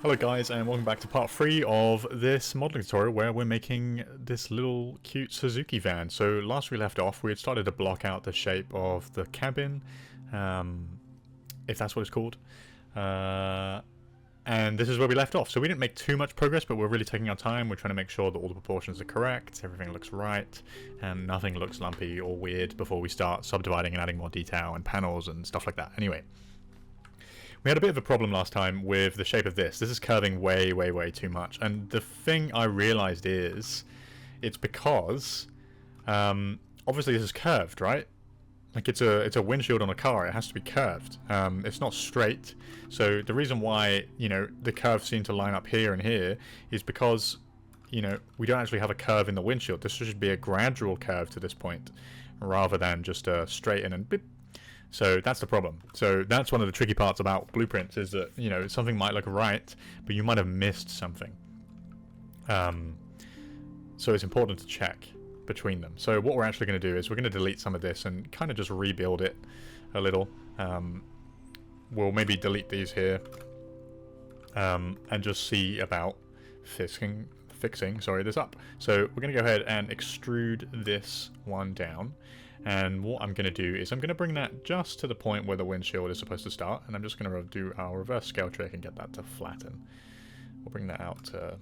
Hello guys, and welcome back to part 3 of this modelling tutorial where we're making this little cute Suzuki van. So last we left off, we had started to block out the shape of the cabin, if that's what it's called. And this is where we left off. So we didn't make too much progress, but we're really taking our time. We're trying to make sure that all the proportions are correct, everything looks right, and nothing looks lumpy or weird before we start subdividing and adding more detail and panels and stuff like that. Anyway. We had a bit of a problem last time with the shape of this. This is curving way, way, way too much. And the thing I realized is, it's because, obviously this is curved, right? Like it's a windshield on a car, it has to be curved. It's not straight. So the reason why, you know, the curves seem to line up here and here is because, you know, we don't actually have a curve in the windshield. This should be a gradual curve to this point, rather than just a straight in and beep. So that's the problem. So that's one of the tricky parts about blueprints, is that, you know, something might look right, but you might have missed something. So it's important to check between them. So what we're actually going to do is we're going to delete some of this and kind of just rebuild it a little. We'll maybe delete these here and just see about fixing this up. So we're going to go ahead and extrude this one down. And what I'm going to do is I'm going to bring that just to the point where the windshield is supposed to start, and I'm just going to do our reverse scale trick and get that to flatten. We'll bring that out to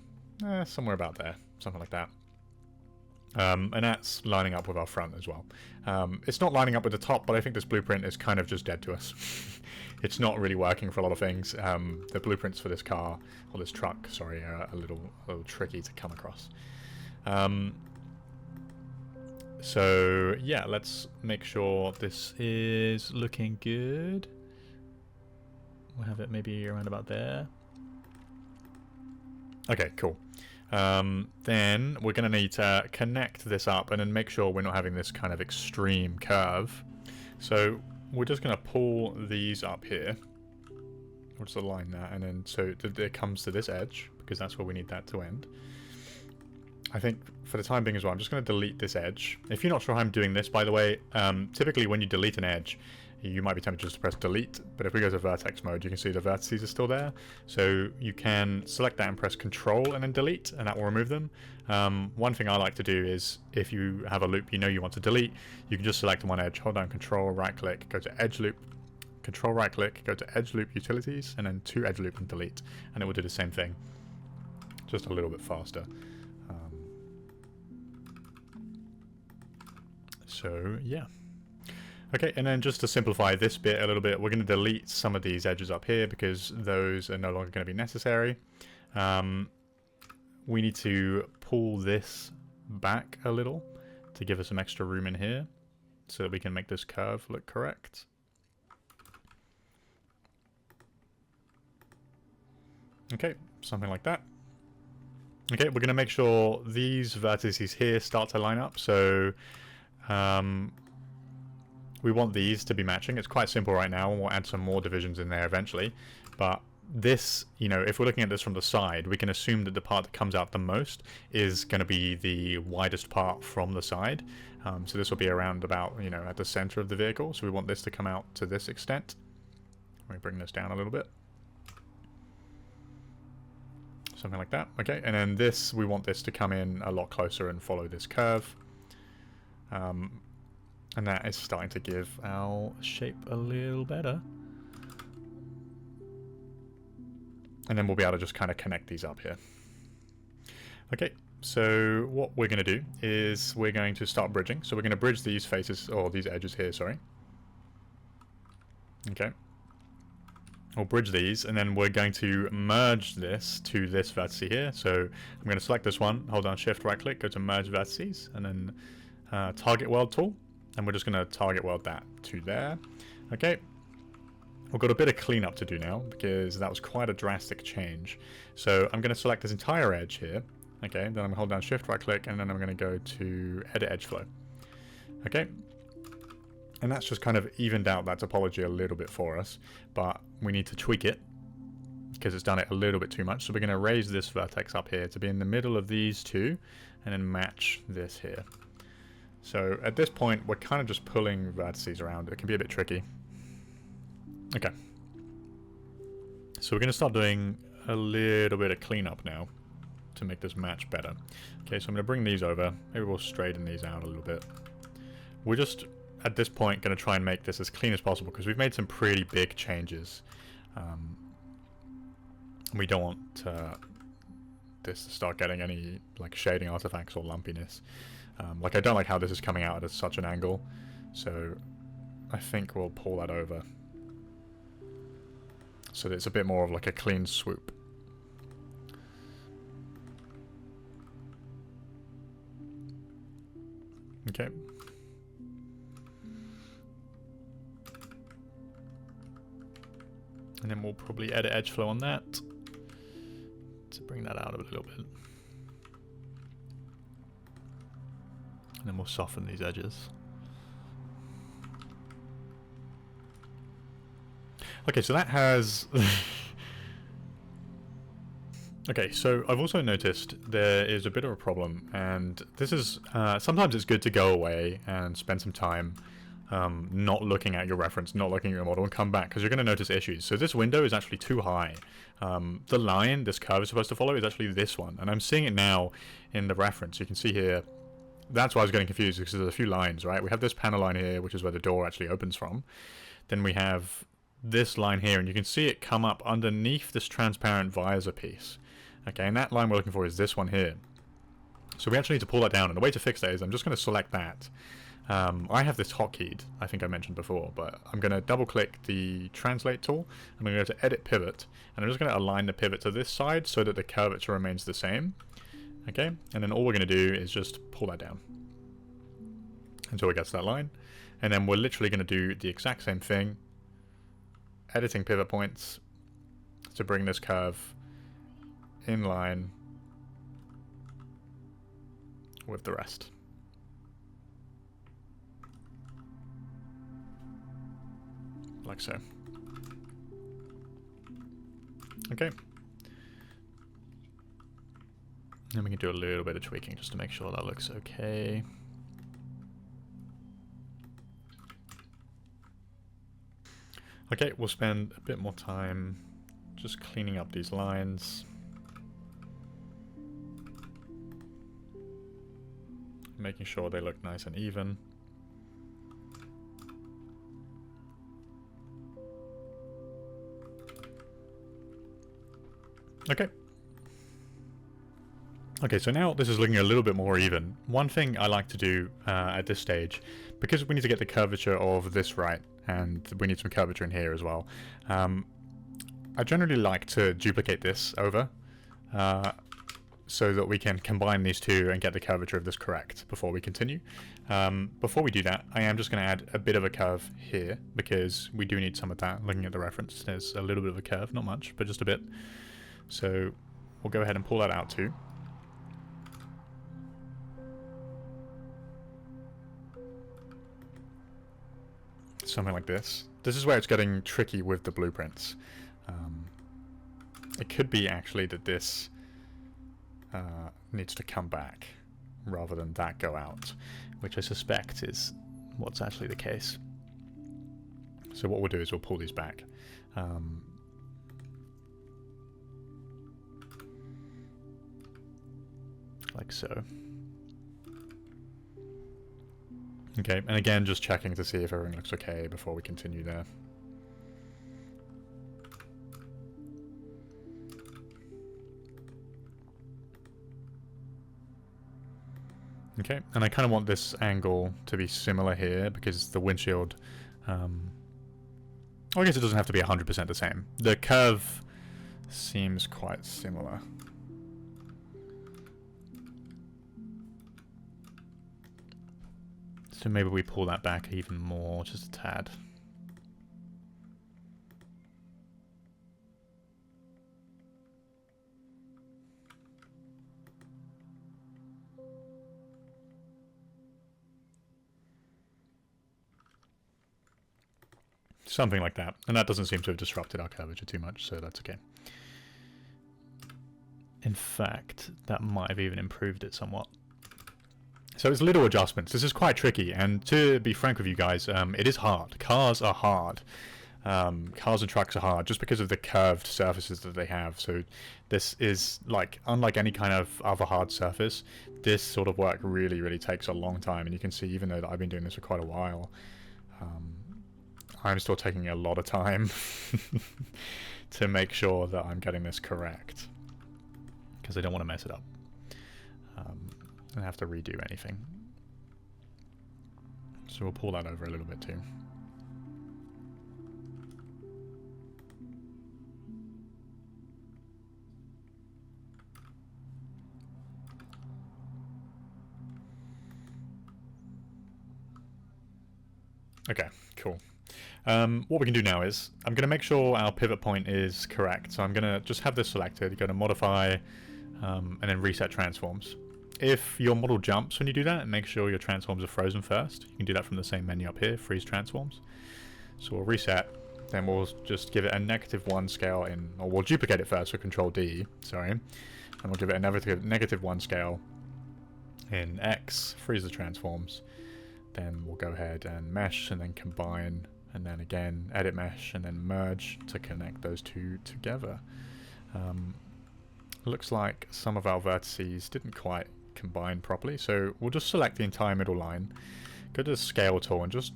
somewhere about there, something like that. And that's lining up with our front as well. It's not lining up with the top, but I think this blueprint is kind of just dead to us. It's not really working for a lot of things. The blueprints for this car, or this truck, sorry, are a little tricky to come across. So yeah, let's make sure this is looking good. We'll have it maybe around about there. Okay, cool. Then we're going to need to connect this up and then make sure we're not having this kind of extreme curve. So we're just going to pull these up here. We'll just align that, and then so that it comes to this edge, because that's where we need that to end. I think for the time being as well, I'm just going to delete this edge. If you're not sure how I'm doing this, by the way, typically when you delete an edge, you might be tempted just to press delete, but if we go to vertex mode, you can see the vertices are still there. So you can select that and press control and then delete, and that will remove them. One thing I like to do is, if you have a loop you know you want to delete, you can just select one edge, hold down control, right click, go to edge loop, control right click, go to edge loop utilities, and then to edge loop and delete, and it will do the same thing, just a little bit faster. So yeah. Okay, and then just to simplify this bit a little bit, we're going to delete some of these edges up here because those are no longer going to be necessary. We need to pull this back a little to give us some extra room in here so that we can make this curve look correct. Okay, something like that. Okay, we're going to make sure these vertices here start to line up. So we want these to be matching. It's quite simple right now, and we'll add some more divisions in there eventually. But this, you know, if we're looking at this from the side, we can assume that the part that comes out the most is going to be the widest part from the side. So this will be around about, you know, at the center of the vehicle. So we want this to come out to this extent. Let me bring this down a little bit. Something like that. Okay, and then this, we want this to come in a lot closer and follow this curve. And that is starting to give our shape a little better. And then we'll be able to just kind of connect these up here. Okay, so what we're going to do is we're going to start bridging. So we're going to bridge these faces, or these edges here, sorry. Okay. We'll bridge these, and then we're going to merge this to this vertex here. So I'm going to select this one, hold down shift, right click, go to merge vertices, and then target weld tool. And we're just going to target weld that to there. Okay. We've got a bit of cleanup to do now, because that was quite a drastic change. So I'm going to select this entire edge here. Okay. Then I'm going to hold down shift, right click, and then I'm going to go to edit edge flow. Okay. And that's just kind of evened out that topology a little bit for us, but we need to tweak it because it's done it a little bit too much. So we're going to raise this vertex up here to be in the middle of these two, and then match this here. So at this point, we're kind of just pulling vertices around. It can be a bit tricky. Okay. So we're going to start doing a little bit of cleanup now to make this match better. Okay, so I'm going to bring these over. Maybe we'll straighten these out a little bit. We're just, at this point, going to try and make this as clean as possible because we've made some pretty big changes. We don't want this to start getting any like shading artifacts or lumpiness. Like I don't like how this is coming out at such an angle, so I think we'll pull that over so that it's a bit more of like a clean swoop. Okay. And then we'll probably edit edge flow on that to bring that out a little bit. And then we'll soften these edges. Okay, so that has... Okay, so I've also noticed there is a bit of a problem, and this is... sometimes it's good to go away and spend some time not looking at your reference, not looking at your model, and come back, because you're going to notice issues. So this window is actually too high. The line this curve is supposed to follow is actually this one, and I'm seeing it now in the reference. You can see here, that's why I was getting confused, because there's a few lines, right? We have this panel line here, which is where the door actually opens from. Then we have this line here, and you can see it come up underneath this transparent visor piece. Okay, and that line we're looking for is this one here. So we actually need to pull that down, and the way to fix that is I'm just going to select that. I have this hotkeyed, I think I mentioned before, but I'm going to double click the translate tool. I'm going to go to edit pivot, and I'm just going to align the pivot to this side so that the curvature remains the same. Okay, and then all we're going to do is just pull that down until we get to that line. And then we're literally going to do the exact same thing, editing pivot points to bring this curve in line with the rest. Like so. Okay. Then we can do a little bit of tweaking just to make sure that looks okay. Okay, we'll spend a bit more time just cleaning up these lines. Making sure they look nice and even. Okay. Okay, so now this is looking a little bit more even. One thing I like to do at this stage, because we need to get the curvature of this right, and we need some curvature in here as well, I generally like to duplicate this over so that we can combine these two and get the curvature of this correct before we continue. Before we do that, I am just going to add a bit of a curve here, because we do need some of that. Looking at the reference, there's a little bit of a curve, not much, but just a bit. So we'll go ahead and pull that out too. Something like this. This is where it's getting tricky with the blueprints. It could be actually that this needs to come back rather than that go out, which I suspect is what's actually the case. So what we'll do is we'll pull these back. Like so. Okay, and again, just checking to see if everything looks okay before we continue there. Okay, and I kind of want this angle to be similar here because the windshield, well, I guess it doesn't have to be 100% the same. The curve seems quite similar. So maybe we pull that back even more, just a tad. Something like that. And that doesn't seem to have disrupted our curvature too much, so that's okay. In fact, that might have even improved it somewhat. So it's little adjustments. This is quite tricky, and to be frank with you guys, it is hard. Cars are hard. Cars and trucks are hard just because of the curved surfaces that they have. So this is like, unlike any kind of other hard surface, this sort of work really, really takes a long time. And you can see, even though that I've been doing this for quite a while, I'm still taking a lot of time to make sure that I'm getting this correct, because I don't want to mess it up and have to redo anything. So we'll pull that over a little bit too. Okay, cool. What we can do now is, I'm going to make sure our pivot point is correct. So I'm going to just have this selected, go to modify, and then reset transforms. If your model jumps when you do that, make sure your transforms are frozen first. You can do that from the same menu up here, freeze transforms. So we'll reset, then we'll just give it a -1 scale in, or we'll duplicate it first with Control D, sorry. And we'll give it a -1 scale in X, freeze the transforms. Then we'll go ahead and mesh, and then combine, and then again edit mesh, and then merge to connect those two together. Looks like some of our vertices didn't quite combine properly, so we'll just select the entire middle line, go to the scale tool, and just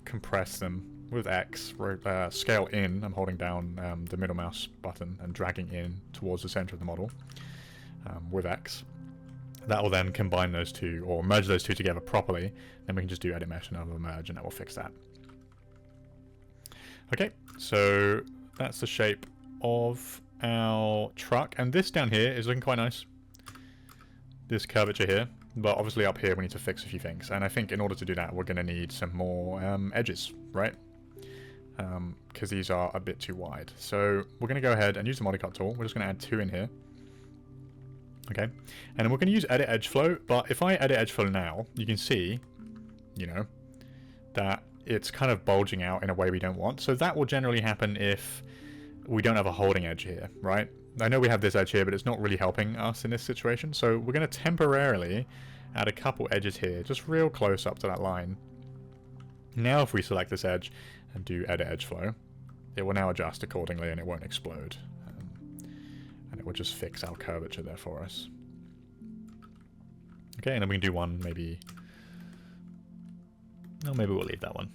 compress them with X. Scale in, I'm holding down the middle mouse button and dragging in towards the center of the model with X. That will then combine those two, or merge those two together properly. Then we can just do edit mesh and another merge, and that will fix that. Okay, so that's the shape of our truck, and this down here is looking quite nice. This curvature here, but obviously up here we need to fix a few things, and I think in order to do that we're going to need some more edges, right? Because these are a bit too wide. So we're going to go ahead and use the model cut tool. We're just going to add 2 in here. Okay, and then we're going to use edit edge flow, but if I edit edge flow now, you can see, you know, that it's kind of bulging out in a way we don't want. So that will generally happen if we don't have a holding edge here, right? I know we have this edge here, but it's not really helping us in this situation. So we're going to temporarily add a couple edges here, just real close up to that line. Now if we select this edge and do edit edge flow, it will now adjust accordingly and it won't explode. And it will just fix our curvature there for us. Okay, and then we can do one maybe... No, maybe we'll leave that one.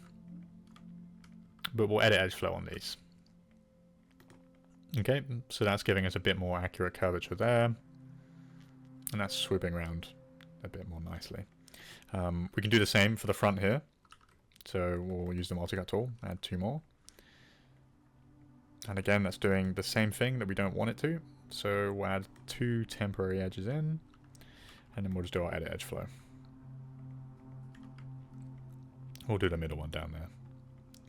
But we'll edit edge flow on these. Okay, so that's giving us a bit more accurate curvature there. And that's swooping around a bit more nicely. We can do the same for the front here. So we'll use the multi-cut tool, add 2 more. And again, that's doing the same thing that we don't want it to. So we'll add 2 temporary edges in, and then we'll just do our edit edge flow. We'll do the middle one down there.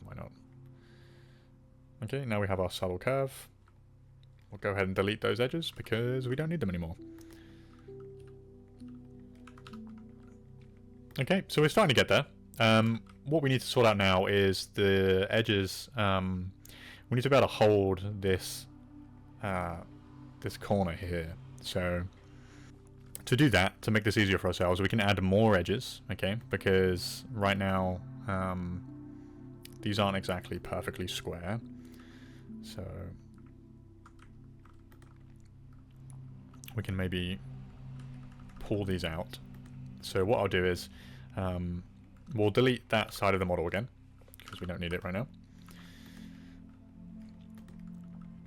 Why not? Okay, now we have our subtle curve. We'll go ahead and delete those edges because we don't need them anymore. Okay, so we're starting to get there. What we need to sort out now is the edges. We need to be able to hold this this corner here. So to do that, to make this easier for ourselves, we can add more edges, okay? Because right now these aren't exactly perfectly square. So we can maybe pull these out. So what I'll do is we'll delete that side of the model again because we don't need it right now.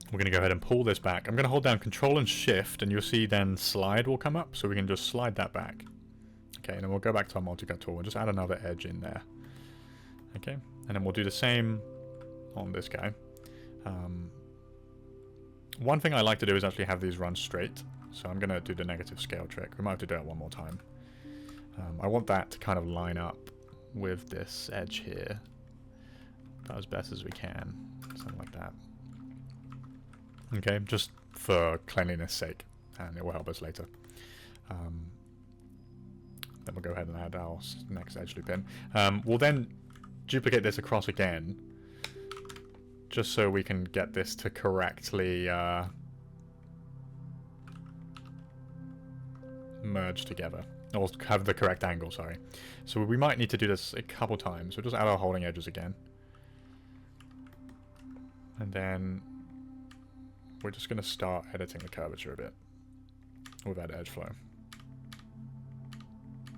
We're going to go ahead and pull this back. I'm going to hold down Control and Shift, and you'll see then slide will come up, so we can just slide that back. Okay, and then we'll go back to our multi-cut tool and just add another edge in there. Okay, and then we'll do the same on this guy. One thing I like to do is actually have these run straight, so I'm going to do the negative scale trick. We might have to do it one more time. I want that to kind of line up with this edge here about as best as we can, something like that. Okay, just for cleanliness sake, and it will help us later. Then we'll go ahead and add our next edge loop in. We'll then duplicate this across again, just so we can get this to correctly merge together, or have the correct angle, sorry. So we might need to do this a couple times. We'll just add our holding edges again. And then we're just going to start editing the curvature a bit with that edge flow.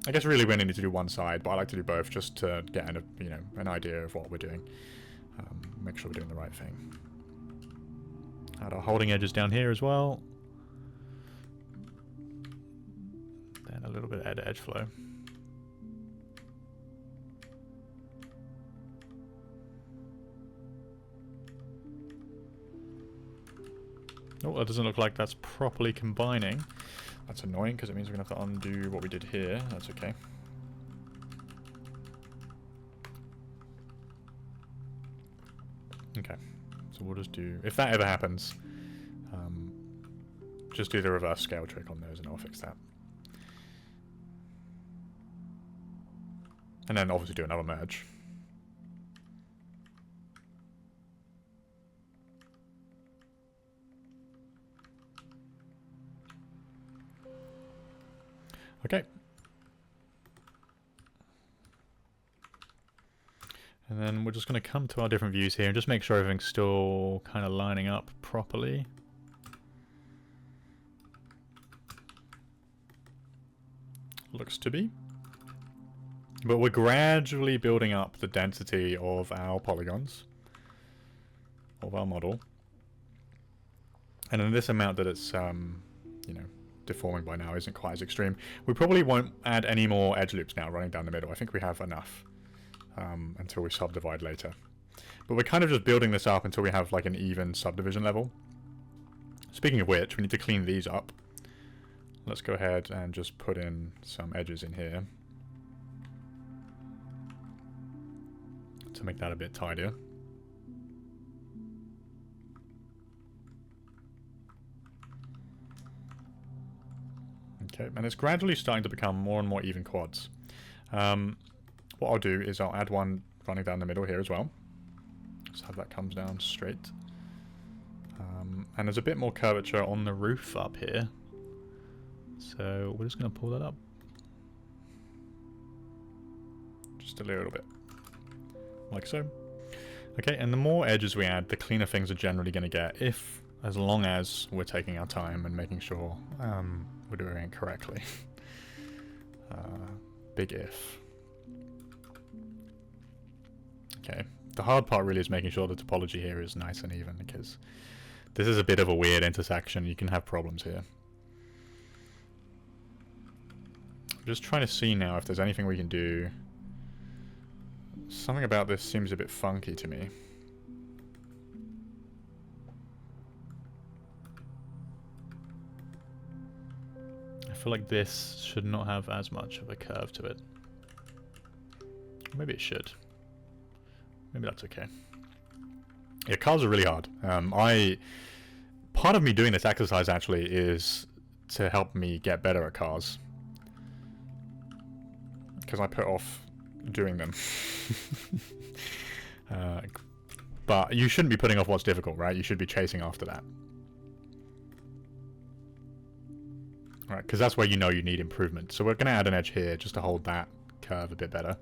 I guess really we only need to do one side, but I like to do both just to get an idea of what we're doing. Make sure we're doing the right thing. Add our holding edges down here as well. Then a little bit of edge flow. Oh, that doesn't look like that's properly combining. That's annoying because it means we're going to have to undo what we did here. That's okay. Okay, so we'll just do, if that ever happens, just do the reverse scale trick on those and I'll fix that. And then obviously do another merge. Okay. And then we're just going to come to our different views here and just make sure everything's still kind of lining up properly. Looks to be. But we're gradually building up the density of our polygons, of our model. And in this amount that it's, you know, deforming by now isn't quite as extreme. We probably won't add any more edge loops now running down the middle. I think we have enough until we subdivide later. But we're kind of just building this up until we have like an even subdivision level. Speaking of which, we need to clean these up. Let's go ahead and just put in some edges in here to make that a bit tidier. Okay, and it's gradually starting to become more and more even quads. What I'll do is I'll add one running down the middle here as well. Just have that comes down straight. And there's a bit more curvature on the roof up here. So we're just going to pull that up. Just a little bit. Like so. Okay, and the more edges we add, the cleaner things are generally going to get, as long as we're taking our time and making sure we're doing it correctly. Big if. Okay, the hard part really is making sure the topology here is nice and even, because this is a bit of a weird intersection. You can have problems here. I'm just trying to see now if there's anything we can do. Something about this seems a bit funky to me. I feel like this should not have as much of a curve to it. Maybe it should. Maybe that's okay. Yeah, cars are really hard. Part of me doing this exercise actually is to help me get better at cars. Because I put off doing them. But you shouldn't be putting off what's difficult, right? You should be chasing after that. Right, because that's where you know you need improvement. So we're going to add an edge here just to hold that curve a bit better.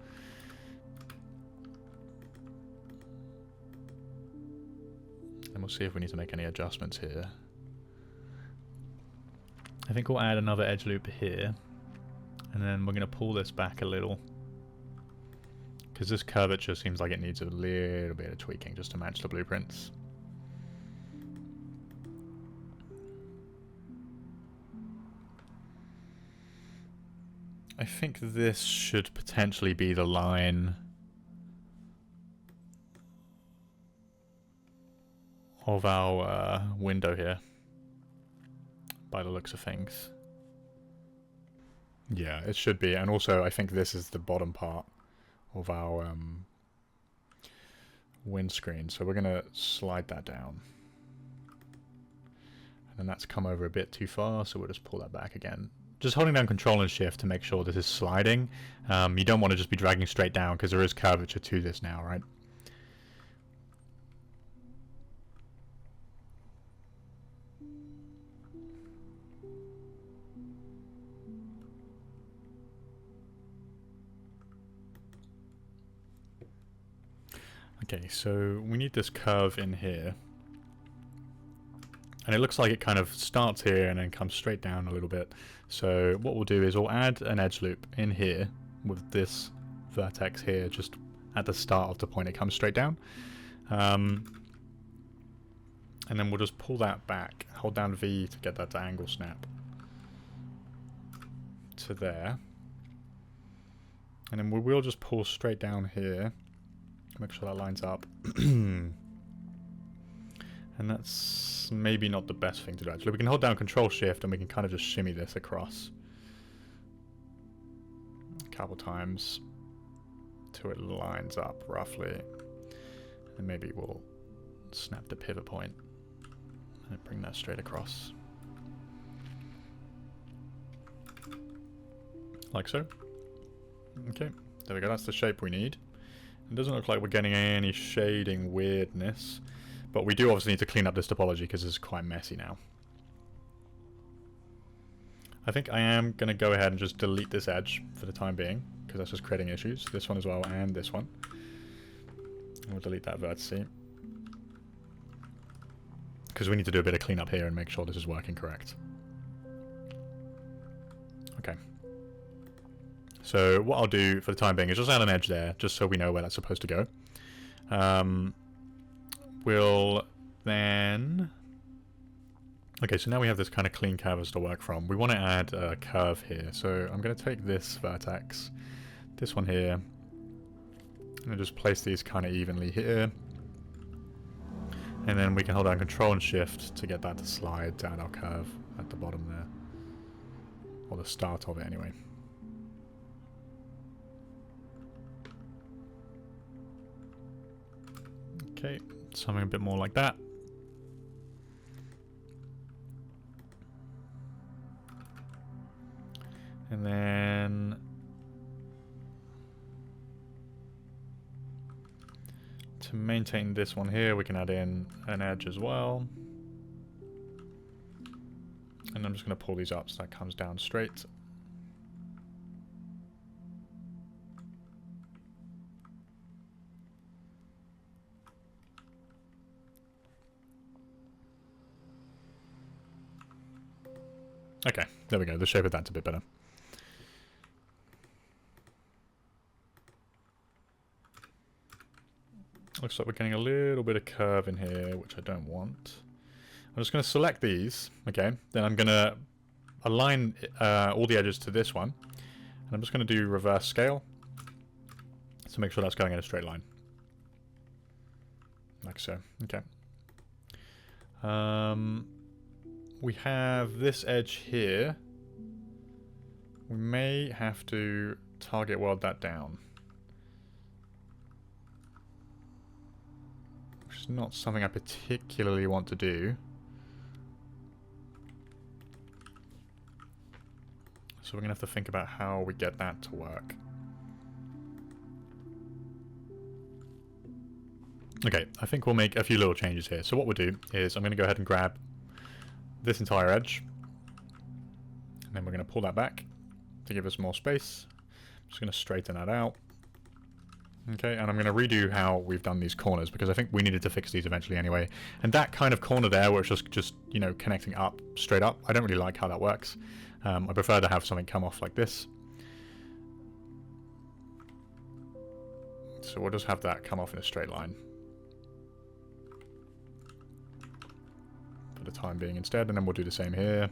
And we'll see if we need to make any adjustments here. I think we'll add another edge loop here. And then we're going to pull this back a little. Because this curvature seems like it needs a little bit of tweaking just to match the blueprints. I think this should potentially be the line of our window here, by the looks of things. Yeah, it should be. And also, I think this is the bottom part of our windscreen. So we're going to slide that down. And then that's come over a bit too far, so we'll just pull that back again. Just holding down Control and Shift to make sure this is sliding. You don't want to just be dragging straight down because there is curvature to this now, right? Okay, so we need this curve in here. And it looks like it kind of starts here and then comes straight down a little bit. So what we'll do is we'll add an edge loop in here with this vertex here just at the start of the point it comes straight down. And then we'll just pull that back, hold down V to get that to angle snap to there. And then we will just pull straight down here, make sure that lines up. And that's maybe not the best thing to do actually. We can hold down Control Shift and we can kind of just shimmy this across a couple times till it lines up roughly. And maybe we'll snap the pivot point and bring that straight across. Like so. Okay, there we go, that's the shape we need. It doesn't look like we're getting any shading weirdness. But we do obviously need to clean up this topology because it's quite messy now. I think I am going to go ahead and just delete this edge for the time being, because that's just creating issues. This one as well, and this one. And we'll delete that vertex. Because we need to do a bit of cleanup here and make sure this is working correct. Okay. So what I'll do for the time being is just add an edge there, just so we know where that's supposed to go. We'll then... Okay, so now we have this kind of clean canvas to work from. We want to add a curve here. So I'm going to take this vertex, this one here, and just place these kind of evenly here. And then we can hold down Control and Shift to get that to slide down our curve at the bottom there. Or the start of it anyway. Okay. Something a bit more like that. And then to maintain this one here, we can add in an edge as well. And I'm just going to pull these up so that comes down straight. Okay, there we go. The shape of that's a bit better. Looks like we're getting a little bit of curve in here, which I don't want. I'm just going to select these, okay? Then I'm going to align all the edges to this one. And I'm just going to do reverse scale to make sure that's going in a straight line. Like so, okay. We have this edge here. We may have to target weld that down. Which is not something I particularly want to do. So we're going to have to think about how we get that to work. Okay, I think we'll make a few little changes here. So what we'll do is I'm going to go ahead and grab this entire edge, and then we're going to pull that back to give us more space. I'm just going to straighten that out. Okay, and I'm going to redo how we've done these corners, because I think we needed to fix these eventually anyway. And that kind of corner there, where it's just you know, connecting up, straight up, I don't really like how that works. I prefer to have something come off like this. So we'll just have that come off in a straight line for the time being instead, and then we'll do the same here.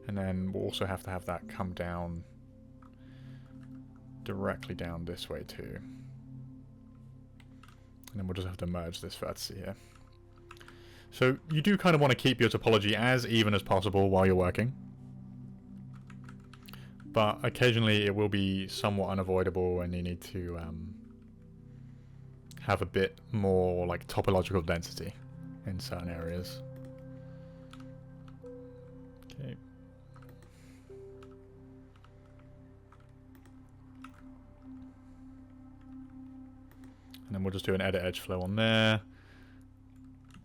And then we'll also have to have that come down directly down this way too. And then we'll just have to merge this vertex here. So you do kind of want to keep your topology as even as possible while you're working. But occasionally it will be somewhat unavoidable and you need to have a bit more like topological density in certain areas. Okay. And then we'll just do an edit edge flow on there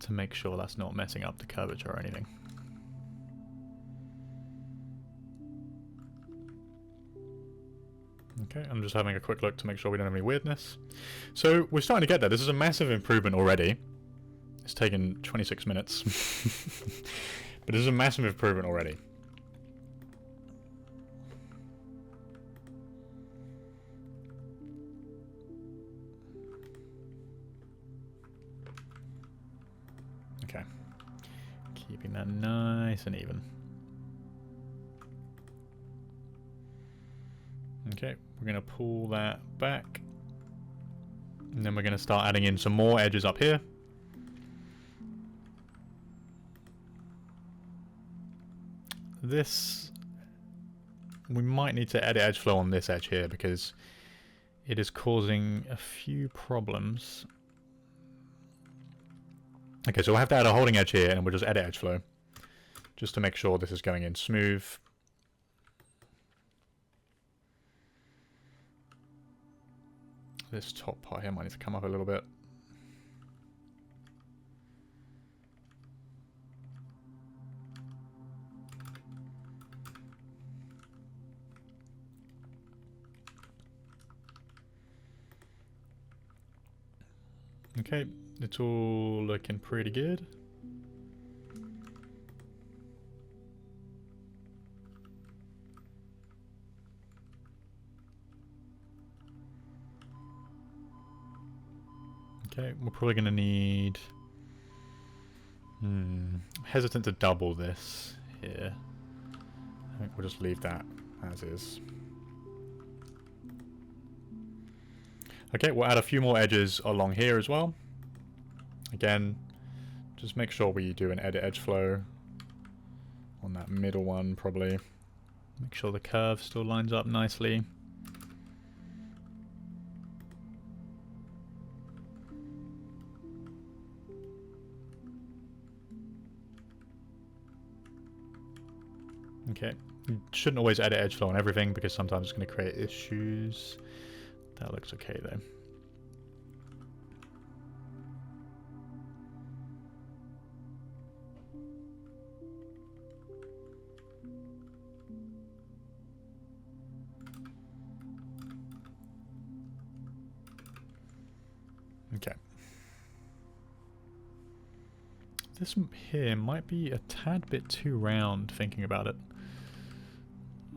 to make sure that's not messing up the curvature or anything. Okay, I'm just having a quick look to make sure we don't have any weirdness. So we're starting to get there. This is a massive improvement already. It's taken 26 minutes. But this is a massive improvement already. Okay. Keeping that nice and even. Okay, we're going to pull that back. And then we're going to start adding in some more edges up here. This, we might need to edit edge flow on this edge here because it is causing a few problems. Okay, so we'll have to add a holding edge here and we'll just edit edge flow just to make sure this is going in smooth. This top part here might need to come up a little bit. Okay, it's all looking pretty good. Okay, we're probably going to need... I'm hesitant to double this here. I think we'll just leave that as is. Okay, we'll add a few more edges along here as well. Again, just make sure we do an edit edge flow on that middle one probably. Make sure the curve still lines up nicely. Okay, you shouldn't always edit edge flow on everything because sometimes it's going to create issues. That looks okay though. Okay. This here might be a tad bit too round thinking about it.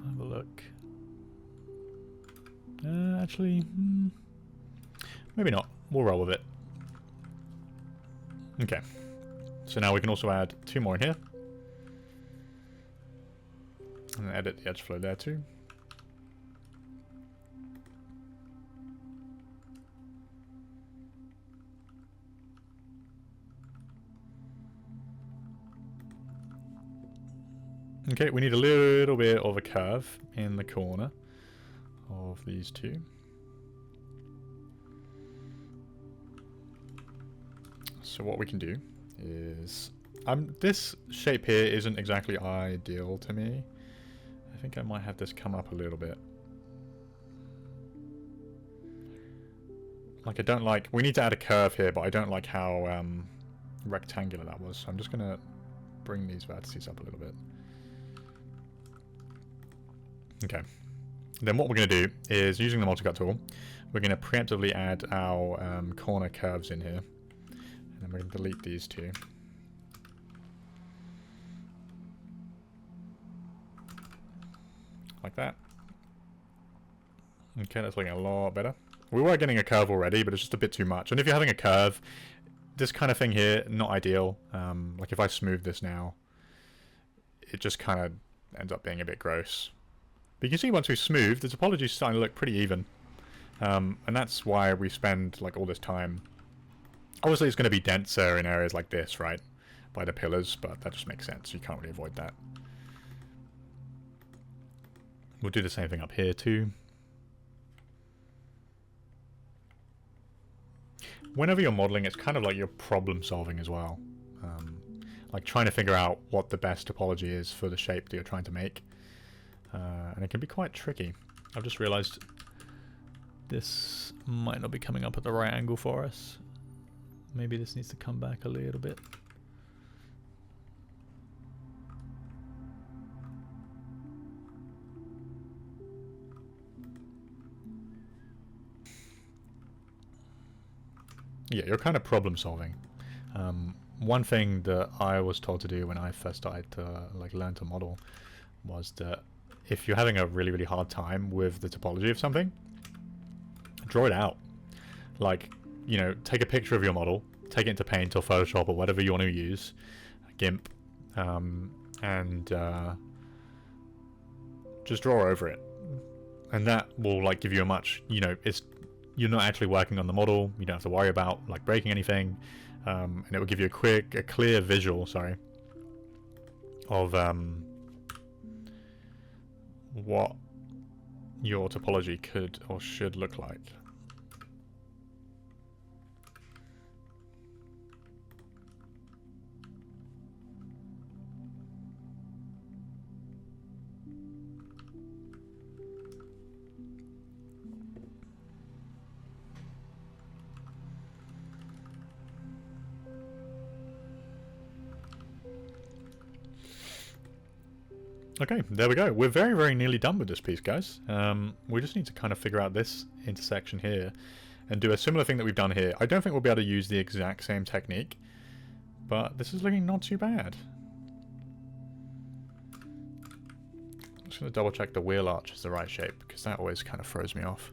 Have a look. Actually, maybe not. We'll roll with it. Okay. So now we can also add 2 more in here. And edit the edge flow there too. Okay, we need a little bit of a curve in the corner of these two. So what we can do is... this shape here isn't exactly ideal to me. I think I might have this come up a little bit. Like I don't like... We need to add a curve here, but I don't like how rectangular that was. So I'm just going to bring these vertices up a little bit. Okay. Then what we're going to do is, using the multi-cut tool, we're going to preemptively add our corner curves in here. And then we're going to delete these two. Like that. Okay, that's looking a lot better. We were getting a curve already, but it's just a bit too much. And if you're having a curve, this kind of thing here, not ideal. Like if I smooth this now, it just kind of ends up being a bit gross. But you can see once we smooth, the topology is starting to look pretty even. And that's why we spend like all this time. Obviously it's going to be denser in areas like this, right? By the pillars, but that just makes sense. You can't really avoid that. We'll do the same thing up here too. Whenever you're modeling, it's kind of like you're problem solving as well. Like trying to figure out what the best topology is for the shape that you're trying to make. And it can be quite tricky. I've just realized this might not be coming up at the right angle for us. Maybe this needs to come back a little bit. Yeah, you're kind of problem solving. One thing that I was told to do when I first started to like learn to model was that if you're having a really hard time with the topology of something, draw it out. Like, you know, take a picture of your model, take it into Paint or Photoshop or whatever you want to use, GIMP, and just draw over it. And that will like give you a much, you know, you're not actually working on the model. You don't have to worry about like breaking anything, and it will give you a clear visual, sorry, of what your topology could or should look like. Okay, there we go. We're very nearly done with this piece, guys. We just need to kind of figure out this intersection here and do a similar thing that we've done here. I don't think we'll be able to use the exact same technique, but this is looking not too bad. I'm just going to double check the wheel arch is the right shape, because that always kind of throws me off.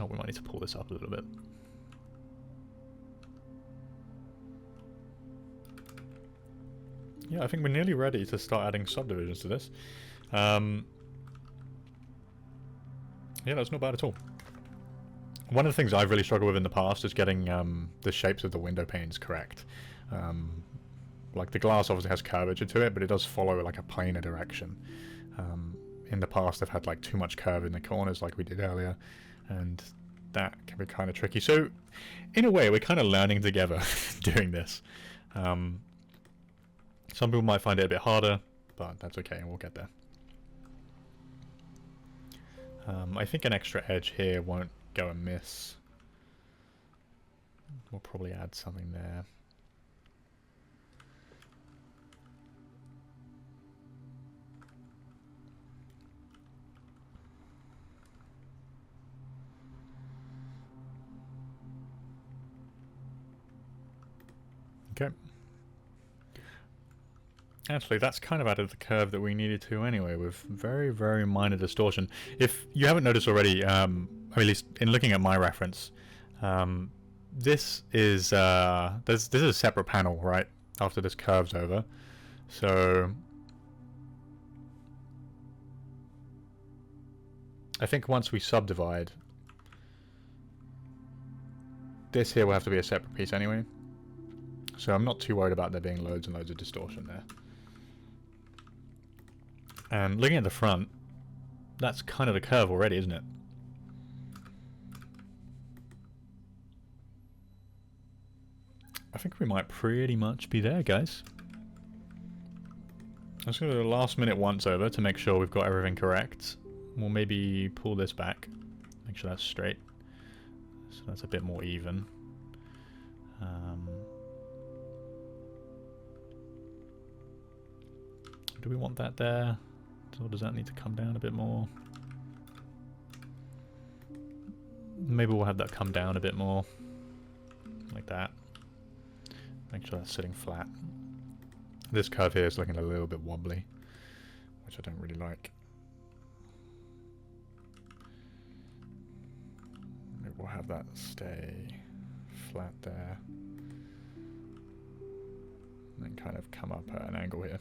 Oh, we might need to pull this up a little bit. Yeah, I think we're nearly ready to start adding subdivisions to this. Yeah, that's not bad at all. One of the things I've really struggled with in the past is getting the shapes of the window panes correct. Like the glass obviously has curvature to it, but it does follow like a planar direction. In the past I've had like too much curve in the corners like we did earlier, and that can be kind of tricky. So in a way we're kind of learning together doing this. Some people might find it a bit harder, but that's okay, we'll get there. I think an extra edge here won't go amiss. We'll probably add something there. Okay. Actually, that's kind of added the curve that we needed to anyway, with very minor distortion. If you haven't noticed already, at least in looking at my reference, this is this is a separate panel, right? After this curve's over, so I think once we subdivide, this here will have to be a separate piece anyway. So I'm not too worried about there being loads and loads of distortion there. And looking at the front, that's kind of the curve already, isn't it? I think we might pretty much be there, guys. I'm just going to do a last minute once over to make sure we've got everything correct. We'll maybe pull this back, make sure that's straight, so that's a bit more even. Do we want that there? Or does that need to come down a bit more? Maybe we'll have that come down a bit more. Like that. Make sure that's sitting flat. This curve here is looking a little bit wobbly, which I don't really like. Maybe we'll have that stay flat there. And then kind of come up at an angle here.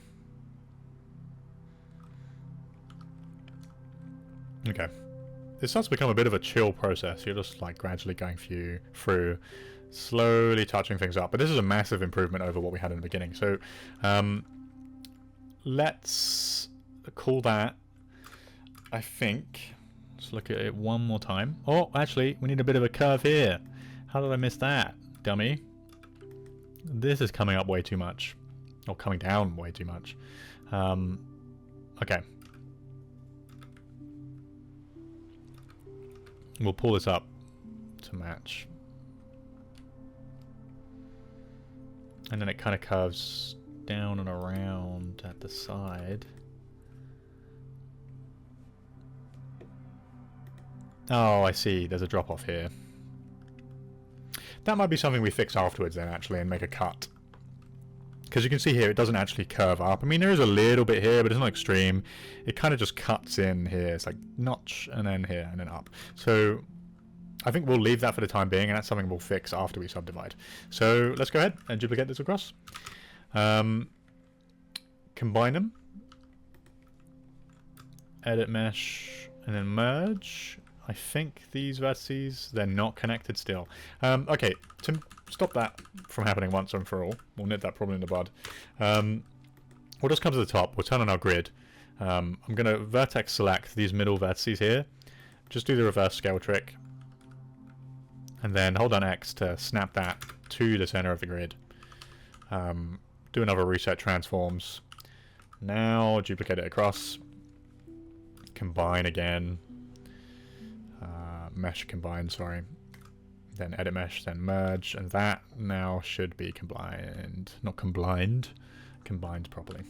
Okay. It starts to become a bit of a chill process. You're just like gradually going through, slowly touching things up. But this is a massive improvement over what we had in the beginning. So let's call that, I think, let's look at it one more time. Oh, actually, we need a bit of a curve here. How did I miss that, dummy? This is coming up way too much. Or coming down way too much. Okay. We'll pull this up to match. And then it kind of curves down and around at the side. Oh, I see. There's a drop off here. That might be something we fix afterwards then, actually, and make a cut. Because you can see here, it doesn't actually curve up. I mean, there is a little bit here, but it's not extreme. It kind of just cuts in here. It's like notch, and then here, and then up. So I think we'll leave that for the time being, and that's something we'll fix after we subdivide. So let's go ahead and duplicate this across. Combine them. Edit mesh, and then merge. I think these vertices, they're not connected still. Okay, to stop that from happening once and for all, we'll nip that problem in the bud. We'll just come to the top, we'll turn on our grid. I'm going to vertex select these middle vertices here. Just do the reverse scale trick. And then hold down X to snap that to the center of the grid. Do another reset transforms. Now duplicate it across. Combine again. Mesh combine, sorry. Then edit mesh, then merge, and that now should be combined. Not combined, combined properly.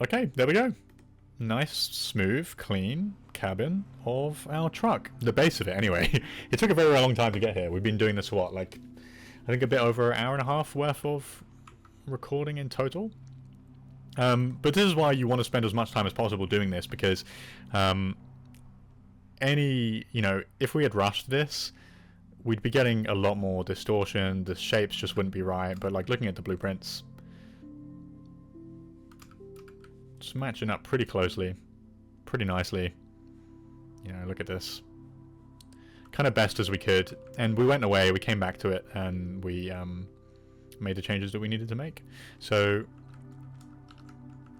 Okay, there we go. Nice, smooth, clean cabin of our truck. The base of it, anyway. It took a very long time to get here. We've been doing this, what, like, I think a bit over an hour and a half worth of recording in total. But this is why you want to spend as much time as possible doing this, because if we had rushed this, we'd be getting a lot more distortion, the shapes just wouldn't be right, but like looking at the blueprints, it's matching up pretty closely, pretty nicely. You know, look at this. Kind of best as we could, and we went away, we came back to it, and we made the changes that we needed to make. So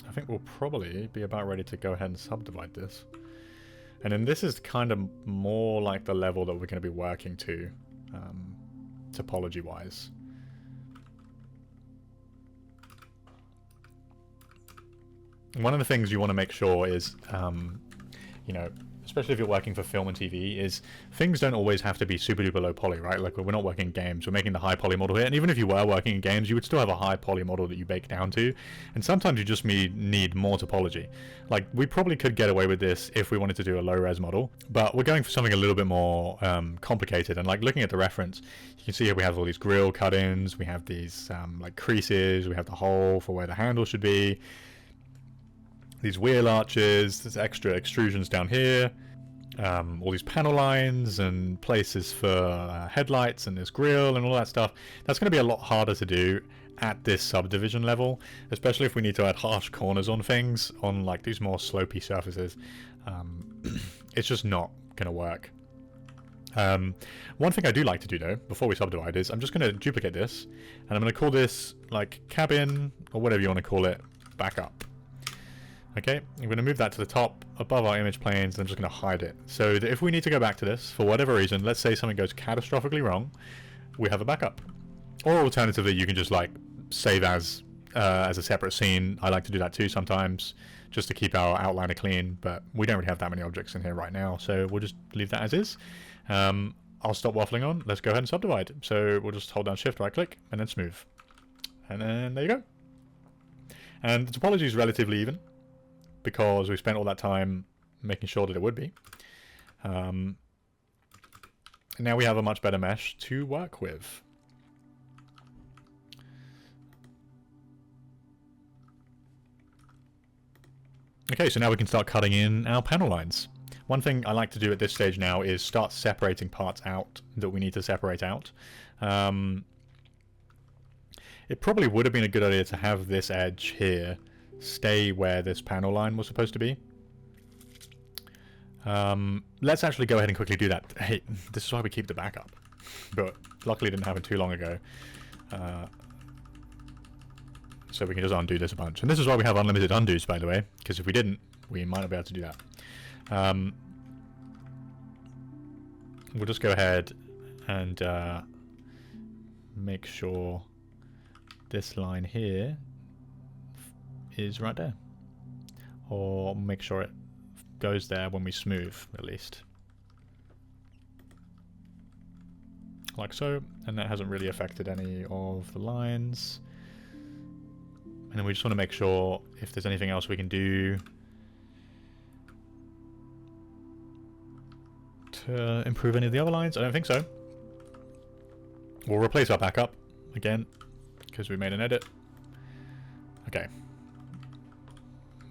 I think we'll probably be about ready to go ahead and subdivide this. And then this is kind of more like the level that we're going to be working to, topology-wise. One of the things you want to make sure is, you know, especially if you're working for film and TV, is things don't always have to be super duper low poly, right? Like, we're not working in games, we're making the high poly model here, and even if you were working in games, you would still have a high poly model that you bake down to, and sometimes you just need more topology. Like, we probably could get away with this if we wanted to do a low res model, but we're going for something a little bit more complicated. And like, looking at the reference, you can see here we have all these grill cut-ins, we have these like creases, we have the hole for where the handle should be, these wheel arches, there's extra extrusions down here, all these panel lines and places for headlights and this grill and all that stuff. That's going to be a lot harder to do at this subdivision level, especially if we need to add harsh corners on things on like these more slopey surfaces. It's just not going to work. One thing I do like to do though, before we subdivide, is I'm just going to duplicate this, and I'm going to call this like cabin, or whatever you want to call it, backup. Okay, I'm going to move that to the top above our image planes, and I'm just going to hide it. So that if we need to go back to this, for whatever reason, let's say something goes catastrophically wrong, we have a backup. Or alternatively, you can just like save as a separate scene. I like to do that too sometimes, just to keep our outliner clean, but we don't really have that many objects in here right now, so we'll just leave that as is. I'll stop waffling on, let's go ahead and subdivide. So we'll just hold down shift, right click, and then smooth. And then there you go. And the topology is relatively even, because we spent all that time making sure that it would be. And now we have a much better mesh to work with. Okay, so now we can start cutting in our panel lines. One thing I like to do at this stage now is start separating parts out that we need to separate out. It probably would have been a good idea to have this edge here stay where this panel line was supposed to be. Let's actually go ahead and quickly do that. Hey, this is why we keep the backup, but luckily it didn't happen too long ago, so we can just undo this a bunch. And this is why we have unlimited undos, by the way, because if we didn't, we might not be able to do that. We'll just go ahead and make sure this line here is right there, or make sure it goes there when we smooth, at least, like so. And that hasn't really affected any of the lines. And then we just want to make sure if there's anything else we can do to improve any of the other lines? I don't think so. We'll replace our backup again because we made an edit. Okay.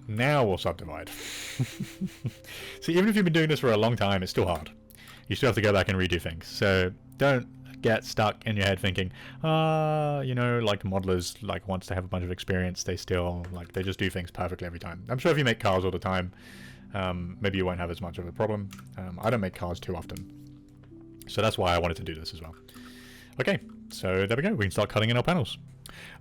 Now we'll subdivide. See, even if you've been doing this for a long time, it's still hard. You still have to go back and redo things. So don't get stuck in your head thinking, you know, like modelers, like once they have a bunch of experience, they still, like, they just do things perfectly every time. I'm sure if you make cars all the time, maybe you won't have as much of a problem. I don't make cars too often. So that's why I wanted to do this as well. Okay, so there we go. We can start cutting in our panels.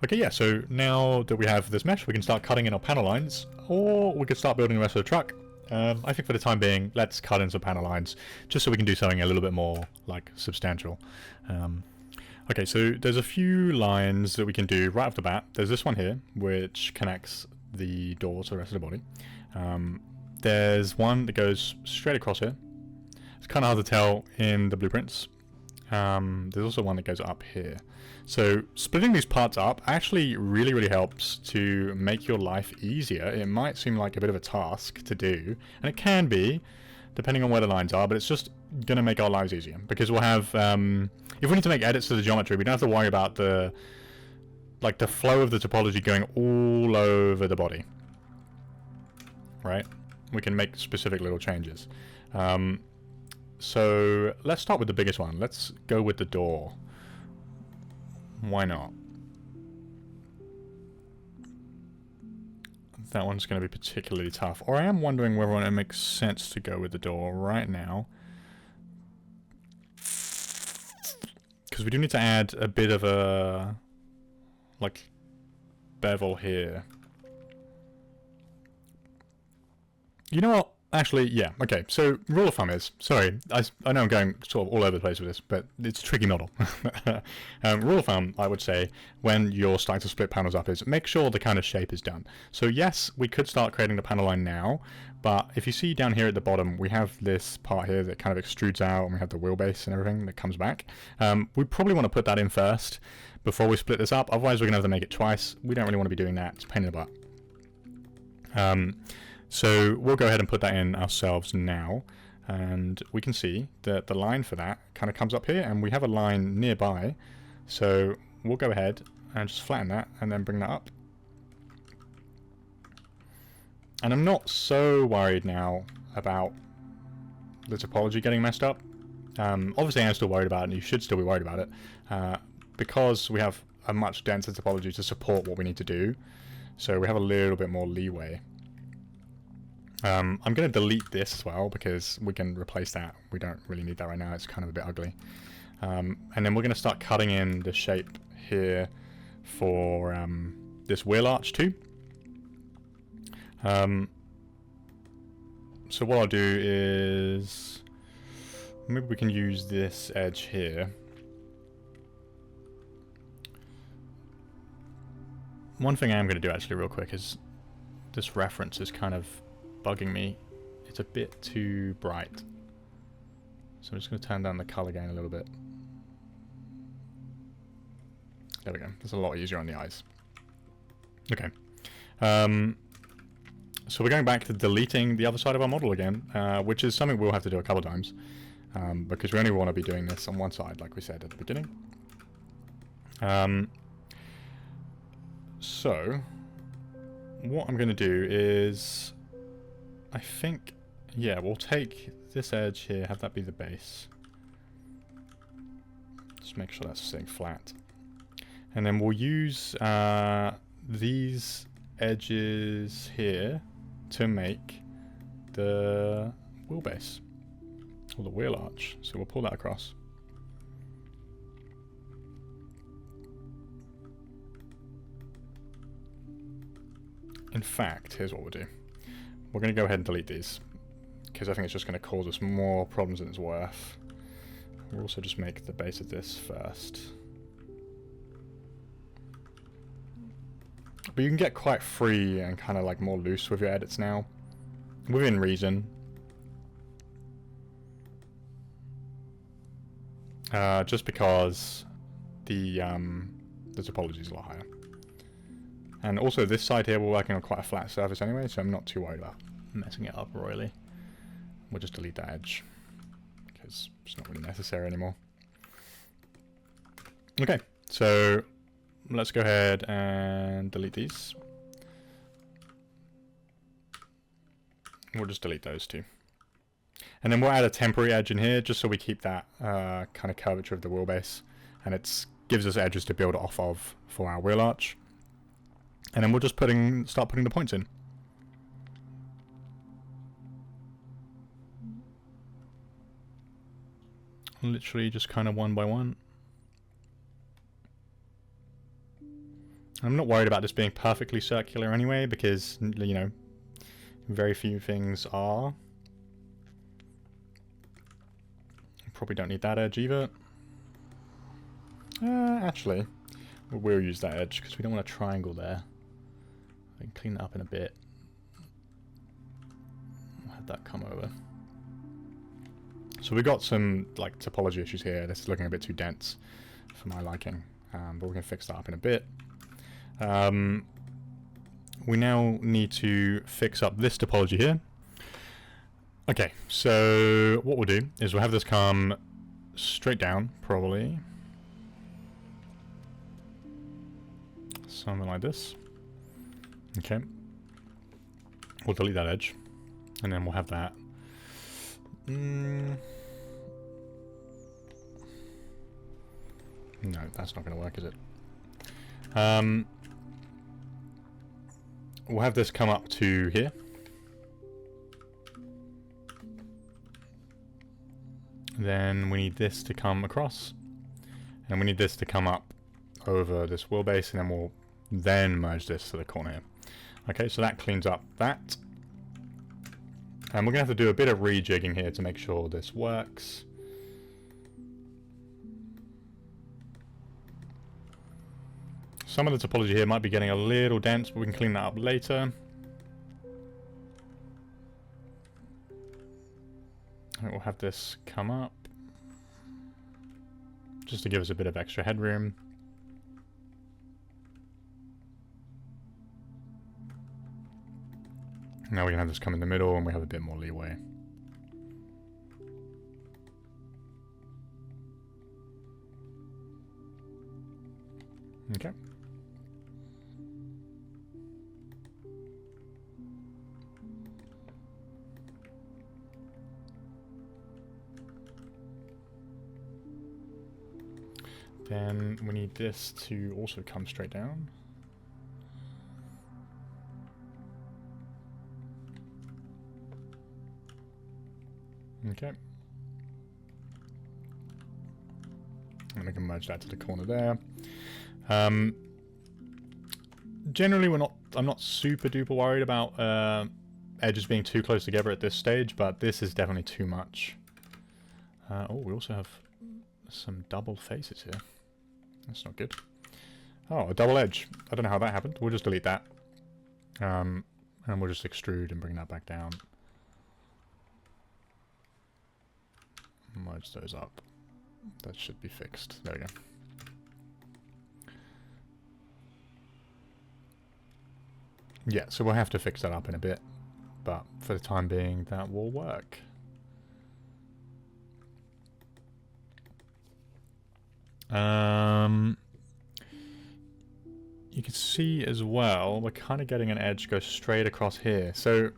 Okay, yeah, so now that we have this mesh, we can start cutting in our panel lines, or we could start building the rest of the truck. I think for the time being, let's cut in some panel lines, just so we can do something a little bit more, like, substantial. Okay, so there's a few lines that we can do right off the bat. There's this one here, which connects the door to the rest of the body. There's one that goes straight across here. It's kind of hard to tell in the blueprints. There's also one that goes up here. So splitting these parts up actually really helps to make your life easier. It might seem like a bit of a task to do, and it can be, depending on where the lines are, but it's just going to make our lives easier. Because we'll have, if we need to make edits to the geometry, we don't have to worry about the flow of the topology going all over the body. Right? We can make specific little changes. So let's start with the biggest one. Let's go with the door. Why not? That one's going to be particularly tough. Or I am wondering whether it makes sense to go with the door right now. Because we do need to add a bit of a, like, bevel here. You know what? Actually, yeah, okay, so rule of thumb is, sorry, I know I'm going sort of all over the place with this, but it's a tricky model. Rule of thumb, I would say, when you're starting to split panels up is make sure the kind of shape is done. So yes, we could start creating the panel line now, but if you see down here at the bottom, we have this part here that kind of extrudes out, and we have the wheelbase and everything that comes back. We probably want to put that in first before we split this up, otherwise we're going to have to make it twice. We don't really want to be doing that, it's a pain in the butt. So we'll go ahead and put that in ourselves now, and we can see that the line for that kind of comes up here, and we have a line nearby, so we'll go ahead and just flatten that and then bring that up. And I'm not so worried now about the topology getting messed up. Obviously I'm still worried about it, and you should still be worried about it, because we have a much denser topology to support what we need to do, so we have a little bit more leeway. I'm going to delete this as well because we can replace that. We don't really need that right now. It's kind of a bit ugly. And then we're going to start cutting in the shape here for this wheel arch too. So what I'll do is maybe we can use this edge here. One thing I am going to do actually real quick is this reference is kind of bugging me. It's a bit too bright. So I'm just going to turn down the color gain a little bit. There we go. That's a lot easier on the eyes. Okay. So we're going back to deleting the other side of our model again, which is something we'll have to do a couple times, because we only want to be doing this on one side, like we said at the beginning. So what I'm going to do is, I think, yeah, we'll take this edge here, have that be the base. Just make sure that's sitting flat. And then we'll use these edges here to make the wheelbase, or the wheel arch. So we'll pull that across. In fact, here's what we'll do. We're going to go ahead and delete these, because I think it's just going to cause us more problems than it's worth. We'll also just make the base of this first. But you can get quite free and kind of like more loose with your edits now, within reason. Just because the topology is a lot higher. And also this side here, we're working on quite a flat surface anyway, so I'm not too worried about messing it up royally. We'll just delete that edge, because because it's not really necessary anymore. Okay, so let's go ahead and delete these. We'll just delete those two. And then we'll add a temporary edge in here just so we keep that kind of curvature of the wheelbase. And it gives us edges to build off of for our wheel arch. And then we'll just start putting the points in. Literally just kind of one by one. I'm not worried about this being perfectly circular anyway, because, you know, very few things are. Probably don't need that edge either. Actually, we'll use that edge because we don't want a triangle there. I can clean that up in a bit. We'll have that come over. So we've got some like topology issues here. This is looking a bit too dense for my liking, but we can fix that up in a bit. We now need to fix up this topology here. Okay, so what we'll do is we'll have this come straight down, probably. Something like this. Okay. We'll delete that edge. And then we'll have that. No, that's not going to work, is it? We'll have this come up to here. Then we need this to come across. And we need this to come up over this wheelbase, and then we'll merge this to the corner here. Okay, so that cleans up that. And we're going to have to do a bit of rejigging here to make sure this works. Some of the topology here might be getting a little dense, but we can clean that up later. And we'll have this come up just to give us a bit of extra headroom. Now we can have this come in the middle and we have a bit more leeway. Okay. Then we need this to also come straight down. Okay. And we can merge that to the corner there. Generally, I'm not super duper worried about edges being too close together at this stage, but this is definitely too much. Oh, we also have some double faces here. That's not good. Oh, a double edge. I don't know how that happened. We'll just delete that. And we'll just extrude and bring that back down. Merge those up. That should be fixed. There we go. Yeah, so we'll have to fix that up in a bit. But for the time being, that will work. You can see as well, we're kind of getting an edge go straight across here. So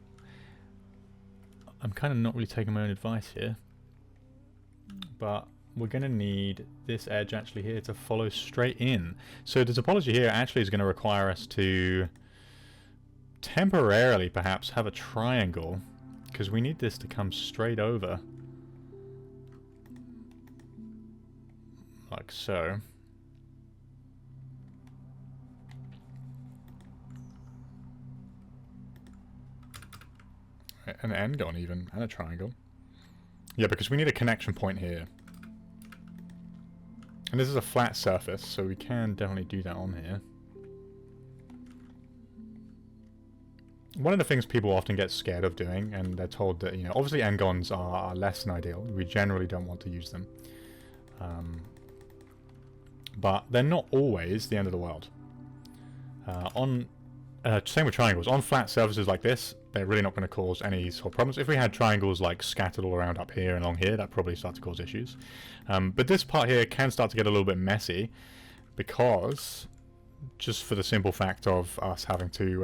I'm kind of not really taking my own advice here. But we're going to need this edge actually here to follow straight in. So the topology here actually is going to require us to temporarily perhaps have a triangle, because we need this to come straight over. Like so. An n-gon even, and a triangle. Yeah, because we need a connection point here. And this is a flat surface, so we can definitely do that on here. One of the things people often get scared of doing, and they're told that, you know, obviously n-gons are less than ideal. We generally don't want to use them. But they're not always the end of the world. Same with triangles. On flat surfaces like this, they're really not going to cause any sort of problems. If we had triangles like scattered all around up here and along here, that probably start to cause issues. But this part here can start to get a little bit messy because, just for the simple fact of us having to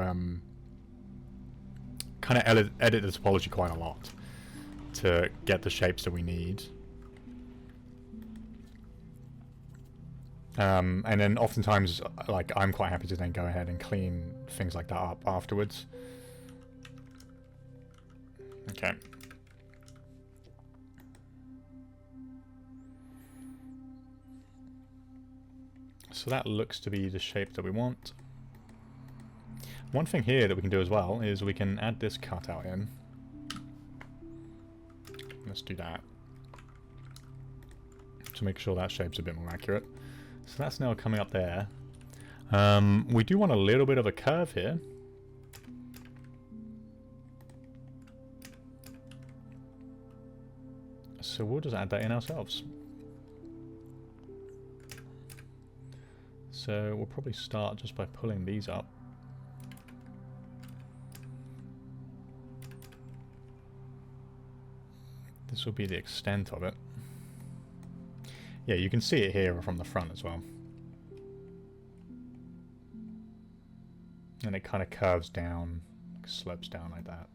kind of edit the topology quite a lot to get the shapes that we need. And then oftentimes, like, I'm quite happy to then go ahead and clean things like that up afterwards. Okay. So that looks to be the shape that we want. One thing here that we can do as well is we can add this cutout in. Let's do that to make sure that shape's a bit more accurate. So that's now coming up there. We do want a little bit of a curve here. So we'll just add that in ourselves. So we'll probably start just by pulling these up. This will be the extent of it. Yeah, you can see it here from the front as well. And it kind of curves down, slopes down like that.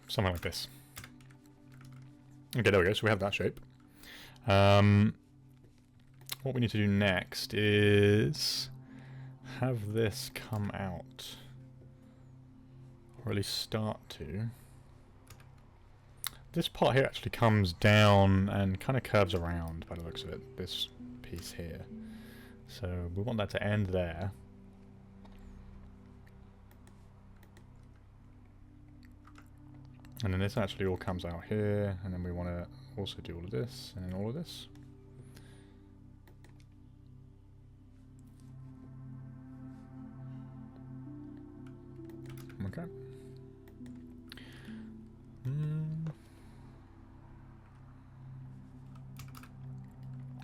Something like this. Okay, there we go. So we have that shape. What we need to do next is have this come out, or at least start to. This part here actually comes down and kind of curves around by the looks of it, this piece here. So we want that to end there. And then this actually all comes out here, and then we want to also do all of this, and then all of this. Okay.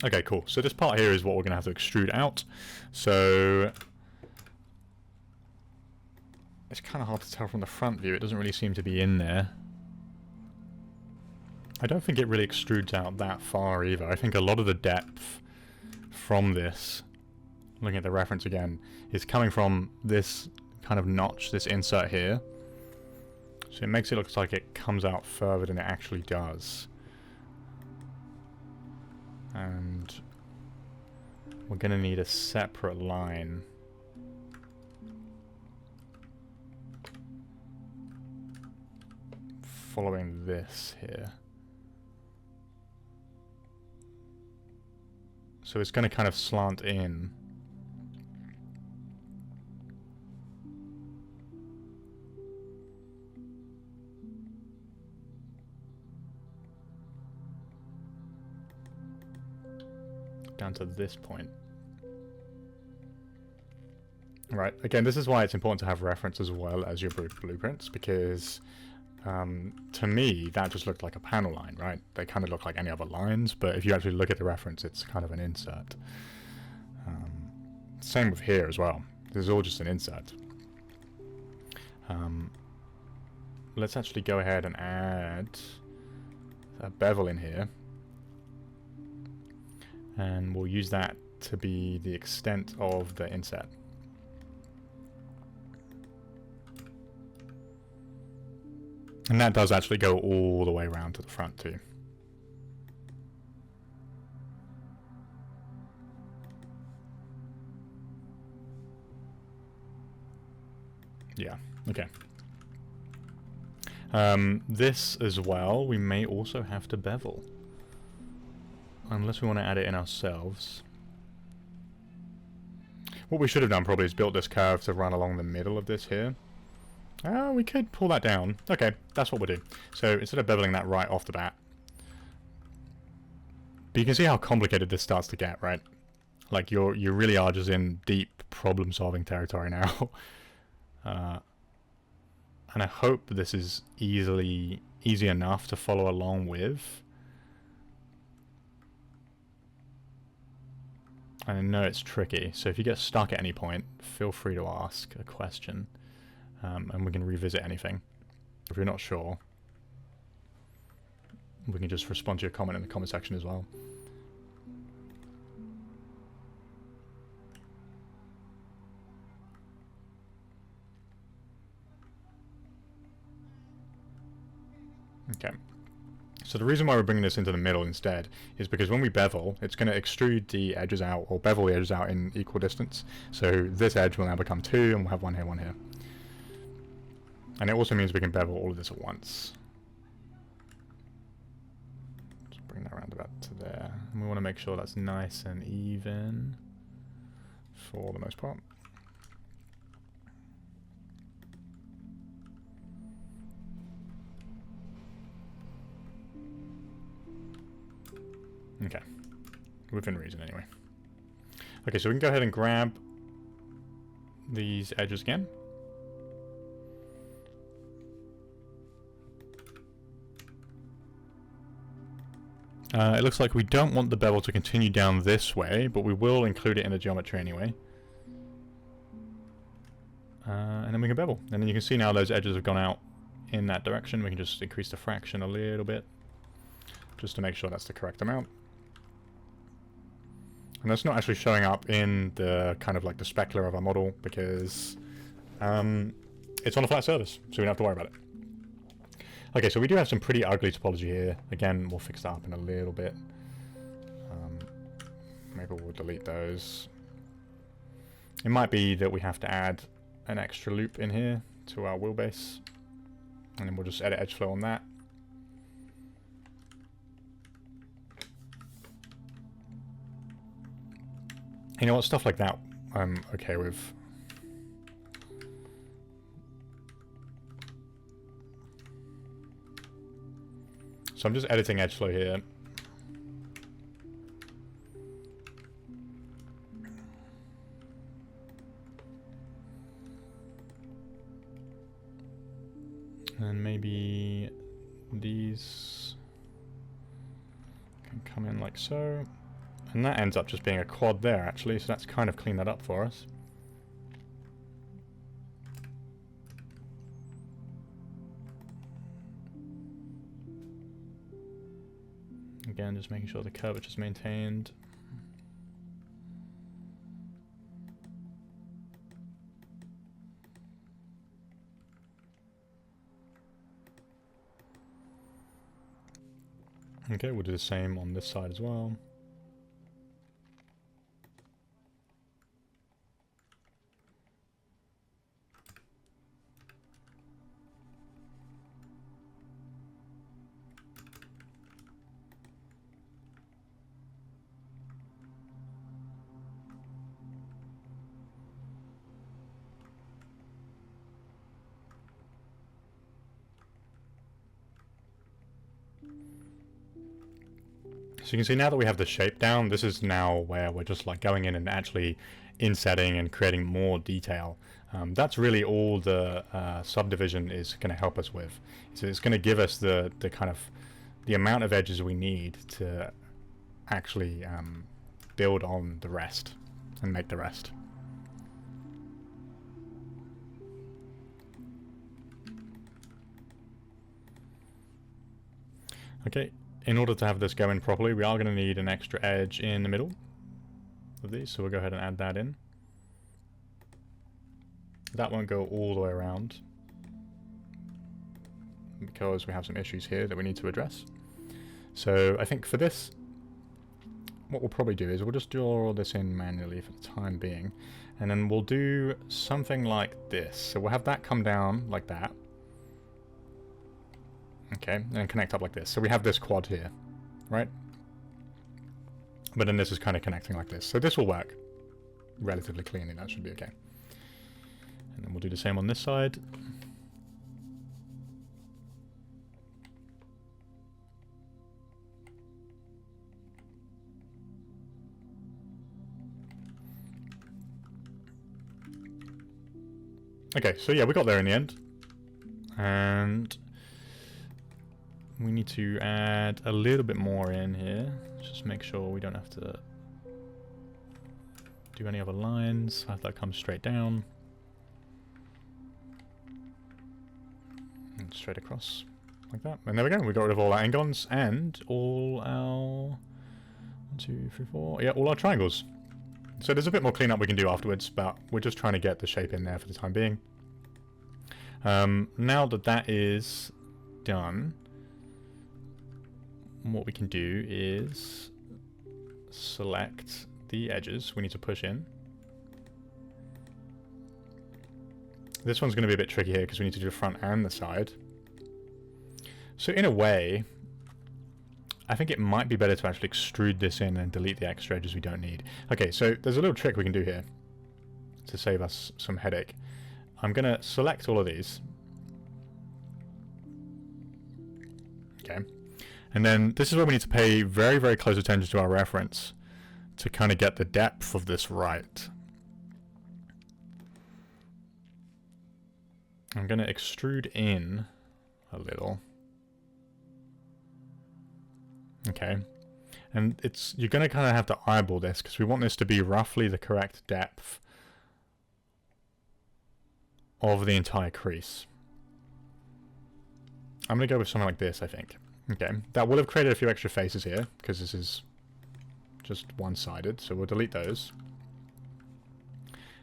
Okay, cool. So this part here is what we're going to have to extrude out. So it's kind of hard to tell from the front view. It doesn't really seem to be in there. I don't think it really extrudes out that far either. I think a lot of the depth from this, looking at the reference again, is coming from this kind of notch, this insert here. So it makes it look like it comes out further than it actually does. And we're going to need a separate line following this here. So it's going to kind of slant in. Down to this point. Right, again, this is why it's important to have reference as well as your blueprints, because to me, that just looked like a panel line, right? They kind of look like any other lines, but if you actually look at the reference, it's kind of an insert. Same with here as well. This is all just an insert. Let's actually go ahead and add a bevel in here. And we'll use that to be the extent of the inset. And that does actually go all the way around to the front too. Yeah, okay. This as well, we may also have to bevel. Unless we want to add it in ourselves. What we should have done probably is built this curve to run along the middle of this here. We could pull that down. Okay, that's what we'll do. So instead of beveling that right off the bat. But you can see how complicated this starts to get, right? Like you really are just in deep problem-solving territory now. And I hope this is easy enough to follow along with. And I know it's tricky, so if you get stuck at any point, feel free to ask a question, and we can revisit anything. If you're not sure, we can just respond to your comment in the comment section as well. Okay. So the reason why we're bringing this into the middle instead is because when we bevel, it's going to extrude the edges out, or bevel the edges out in equal distance. So this edge will now become 2, and we'll have one here, one here. And it also means we can bevel all of this at once. Just bring that around about to there. And we want to make sure that's nice and even for the most part. Okay, within reason anyway. Okay, so we can go ahead and grab these edges again. It looks like we don't want the bevel to continue down this way, but we will include it in the geometry anyway. And then we can bevel. And then you can see now those edges have gone out in that direction. We can just increase the fraction a little bit, just to make sure that's the correct amount. And that's not actually showing up in the kind of like the specular of our model because it's on a flat surface, so we don't have to worry about it. Okay, so we do have some pretty ugly topology here. Again, we'll fix that up in a little bit. Maybe we'll delete those. It might be that we have to add an extra loop in here to our wheelbase, and then we'll just edit edge flow on that. You know what, stuff like that I'm okay with. So I'm just editing edge flow here. And maybe these can come in like so. And that ends up just being a quad there, actually, so that's kind of cleaned that up for us. Again, just making sure the curvature is maintained. Okay, we'll do the same on this side as well. So you can see now that we have the shape down, this is now where we're just like going in and actually insetting and creating more detail. That's really all the subdivision is going to help us with. So it's going to give us the kind of the amount of edges we need to actually build on the rest and make the rest. Okay. In order to have this go in properly, we are going to need an extra edge in the middle of these, so we'll go ahead and add that in. That won't go all the way around because we have some issues here that we need to address. So I think for this, what we'll probably do is we'll just draw all this in manually for the time being, and then we'll do something like this. So we'll have that come down like that. Okay, and then connect up like this. So we have this quad here, right? But then this is kind of connecting like this. So this will work relatively cleanly. That should be okay. And then we'll do the same on this side. Okay, so yeah, we got there in the end. And we need to add a little bit more in here. Just make sure we don't have to do any other lines. Have that come straight down. And straight across. Like that. And there we go. We got rid of all our angons and all our 1, 2, 3, 4. Yeah, all our triangles. So there's a bit more cleanup we can do afterwards, but we're just trying to get the shape in there for the time being. Now that that is done, what we can do is select the edges we need to push in. This one's going to be a bit tricky here because we need to do the front and the side. So in a way, I think it might be better to actually extrude this in and delete the extra edges we don't need. Okay, so there's a little trick we can do here to save us some headache. I'm going to select all of these. Okay. And then this is where we need to pay very, very close attention to our reference to kind of get the depth of this right. I'm going to extrude in a little. Okay. And you're going to kind of have to eyeball this because we want this to be roughly the correct depth of the entire crease. I'm going to go with something like this, I think. Okay. That will have created a few extra faces here because this is just one-sided, so we'll delete those.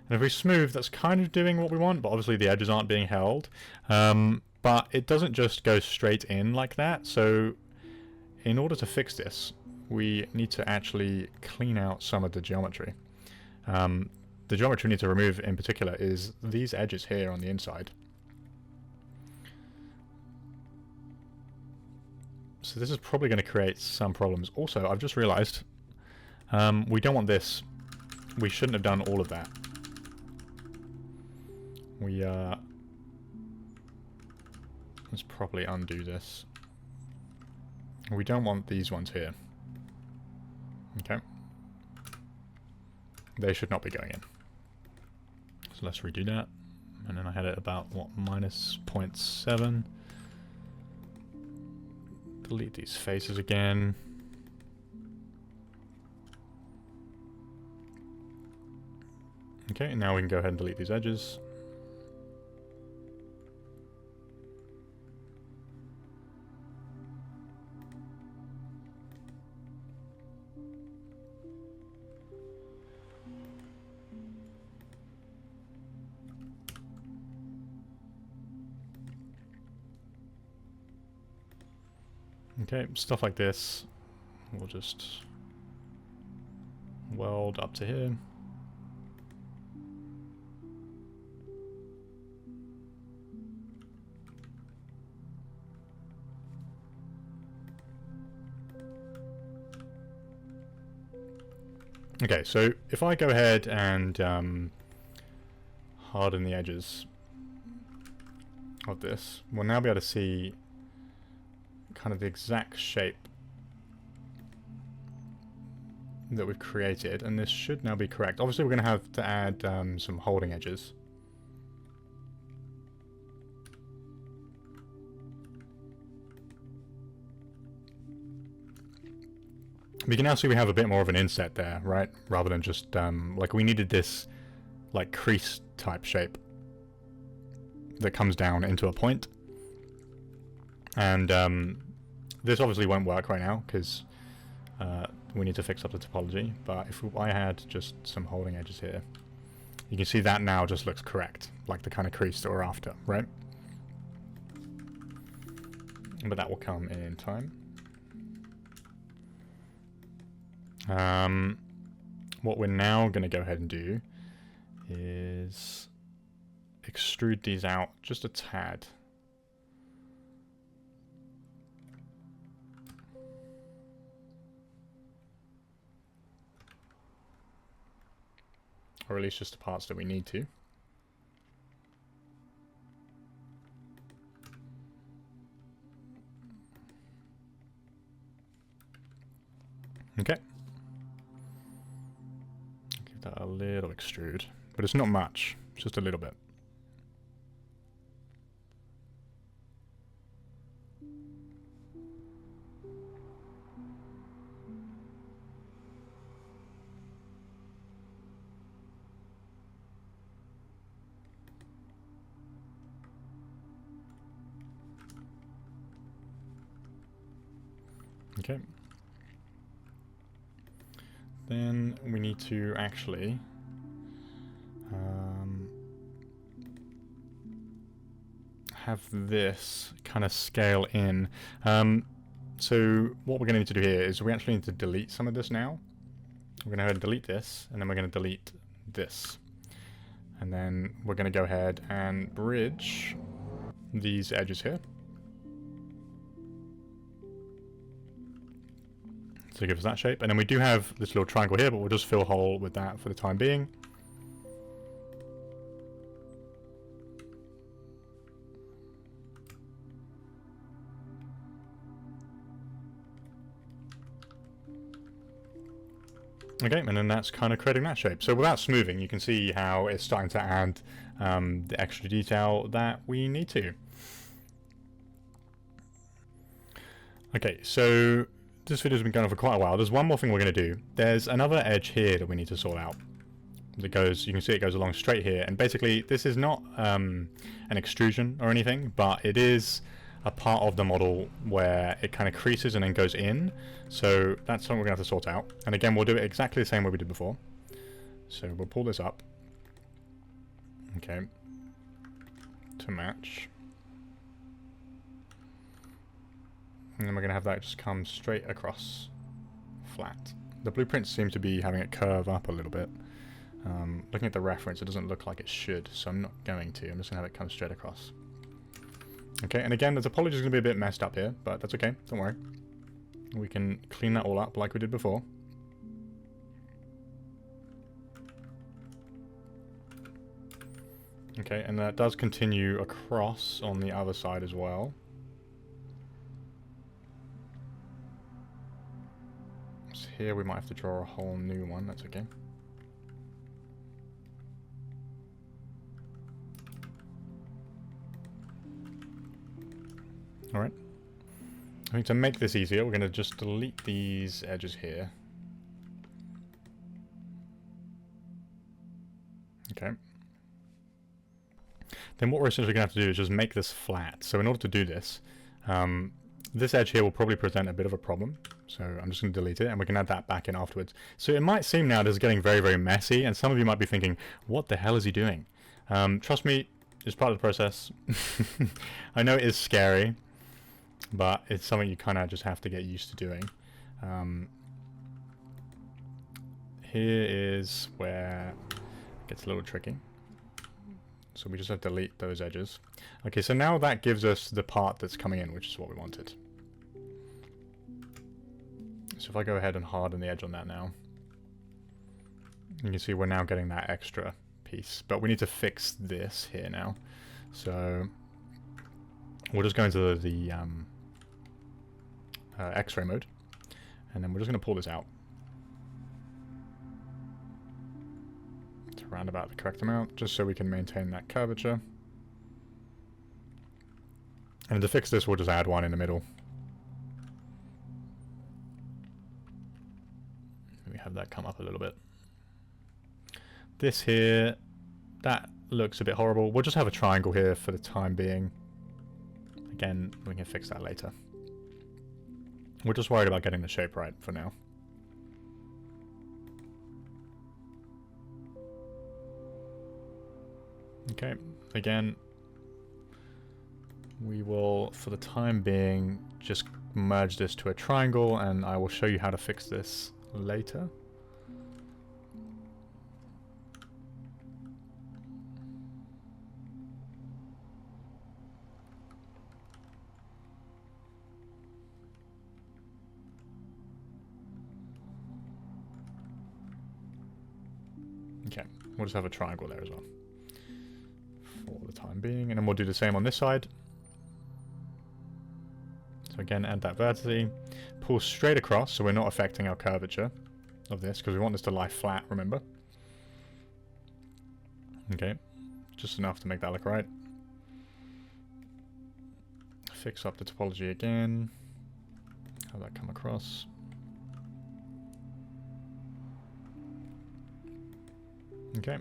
And if we smooth, that's kind of doing what we want, but obviously the edges aren't being held. But it doesn't just go straight in like that, so in order to fix this, we need to actually clean out some of the geometry. The geometry we need to remove in particular is these edges here on the inside. So this is probably going to create some problems. Also, I've just realized we don't want this. We shouldn't have done all of that. Let's probably undo this. We don't want these ones here. Okay. They should not be going in. So let's redo that. And then I had it about, what, minus 0.7. Delete these faces again. Okay, now we can go ahead and delete these edges. Okay, stuff like this, we'll just weld up to here. Okay, so if I go ahead and harden the edges of this, we'll now be able to see kind of the exact shape that we've created, and this should now be correct. Obviously we're going to have to add some holding edges. We can now see we have a bit more of an inset there, right? Rather than just, like we needed this like crease type shape that comes down into a point. And this obviously won't work right now because we need to fix up the topology, but if I had just some holding edges here, you can see that now just looks correct, like the kind of crease that we're after, right? But that will come in time. What we're now going to go ahead and do is extrude these out just a tad. Or at least just the parts that we need to. Okay. Give that a little extrude, but it's not much, it's just a little bit. Okay. Then we need to actually have this kind of scale in. So what we're going to need to do here is we actually need to delete some of this now. We're going to go ahead and delete this, and then we're going to delete this. And then we're going to go ahead and bridge these edges here. So give us that shape. And then we do have this little triangle here, but we'll just fill a hole with that for the time being. Okay, and then that's kind of creating that shape. So without smoothing, you can see how it's starting to add the extra detail that we need to. Okay, so this video's been going on for quite a while. There's one more thing we're going to do. There's another edge here that we need to sort out. That goes, you can see it goes along straight here. And basically, this is not an extrusion or anything, but it is a part of the model where it kind of creases and then goes in. So that's something we're going to have to sort out. And again, we'll do it exactly the same way we did before. So we'll pull this up. Okay. To match. And then we're going to have that just come straight across flat. The blueprint seems to be having it curve up a little bit. Looking at the reference, it doesn't look like it should, so I'm not going to. I'm just going to have it come straight across. Okay, and again, the topology is going to be a bit messed up here, but that's okay, don't worry. We can clean that all up like we did before. Okay, and that does continue across on the other side as well. So here we might have to draw a whole new one, that's okay. Alright. I think to make this easier, we're going to just delete these edges here. Okay. Then what we're essentially going to have to do is just make this flat. So in order to do this, this edge here will probably present a bit of a problem. So I'm just going to delete it, and we can add that back in afterwards. So it might seem now this is getting very, very messy, and some of you might be thinking, what the hell is he doing? Trust me, it's part of the process. I know it is scary, but it's something you kind of just have to get used to doing. Here is where it gets a little tricky. So we just have to delete those edges. Okay, so now that gives us the part that's coming in, which is what we wanted. So if I go ahead and harden the edge on that now, you can see we're now getting that extra piece. But we need to fix this here now. So we'll just go into the X-ray mode, and then we're just going to pull this out to round about the correct amount, just so we can maintain that curvature. And to fix this, we'll just add one in the middle. We have that come up a little bit. This here, that looks a bit horrible. We'll just have a triangle here for the time being. Again, we can fix that later. We're just worried about getting the shape right for now. Okay, again, we will, for the time being, just merge this to a triangle, and I will show you how to fix this later. Okay, we'll just have a triangle there as well for the time being, and then we'll do the same on this side. So again, add that vertex, pull straight across so we're not affecting our curvature of this, because we want this to lie flat, remember? Okay, just enough to make that look right. Fix up the topology again, have that come across. Okay.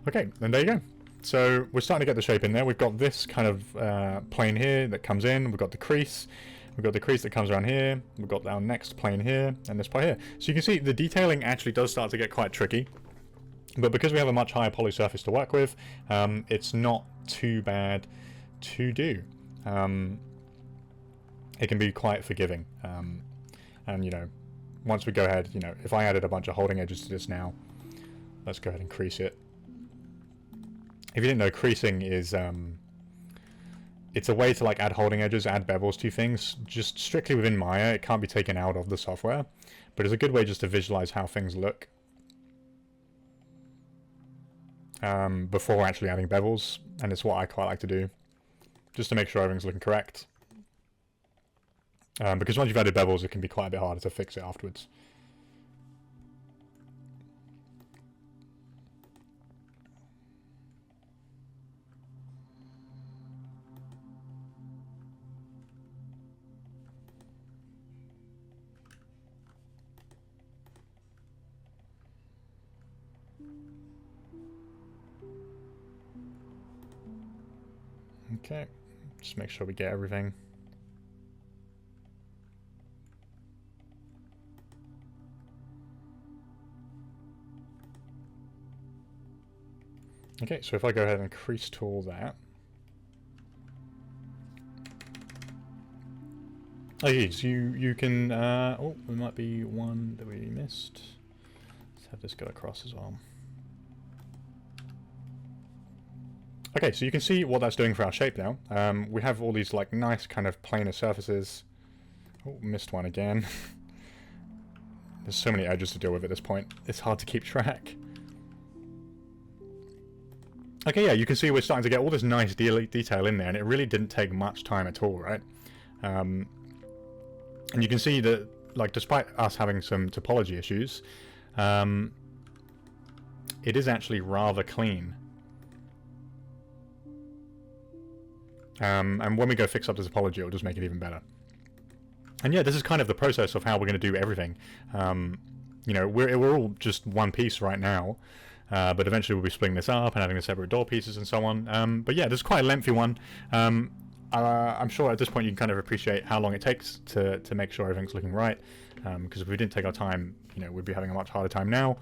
Okay, then there you go. so we're starting to get the shape in there. We've got this kind of plane here that comes in. We've got the crease. We've got the crease that comes around here. We've got our next plane here, and this part here. So you can see the detailing actually does start to get quite tricky. But because we have a much higher poly surface to work with, it's not too bad to do. It can be quite forgiving. And, you know, once we go ahead, you know, if I added a bunch of holding edges to this now, let's go ahead and crease it. If you didn't know, creasing is, it's a way to like add holding edges, add bevels to things, just strictly within Maya. It can't be taken out of the software, but it's a good way just to visualize how things look before actually adding bevels, and it's what I quite like to do, just to make sure everything's looking correct. Because once you've added bevels, it can be quite a bit harder to fix it afterwards. Okay, just make sure we get everything. Okay, so if I go ahead and crease tool that. Okay, so you can, oh, there might be one that we missed. Let's have this go across as well. Okay, so you can see what that's doing for our shape now. We have all these like nice kind of planar surfaces. Oh, missed one again. There's so many edges to deal with at this point. It's hard to keep track. Okay, yeah, you can see we're starting to get all this nice detail in there, and it really didn't take much time at all, right? And you can see that, like, despite us having some topology issues, it is actually rather clean. And when we go fix up the topology, it'll just make it even better. And yeah, this is kind of the process of how we're going to do everything. You know, we're all just one piece right now. But eventually we'll be splitting this up and having the separate door pieces and so on. But yeah, this is quite a lengthy one. I'm sure at this point you can kind of appreciate how long it takes to make sure everything's looking right. Because if we didn't take our time, you know, we'd be having a much harder time now.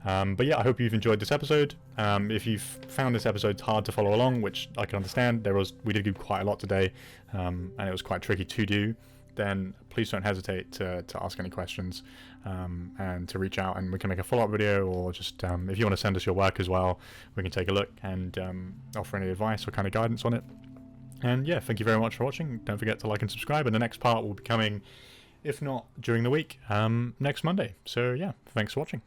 But yeah, I hope you've enjoyed this episode. If you've found this episode hard to follow along, which I can understand, we did do quite a lot today, and it was quite tricky to do, then please don't hesitate to ask any questions and to reach out, and we can make a follow-up video, or just if you want to send us your work as well, we can take a look and offer any advice or kind of guidance on it. And yeah, thank you very much for watching. Don't forget to like and subscribe, and the next part will be coming, if not during the week, next Monday. So yeah, thanks for watching.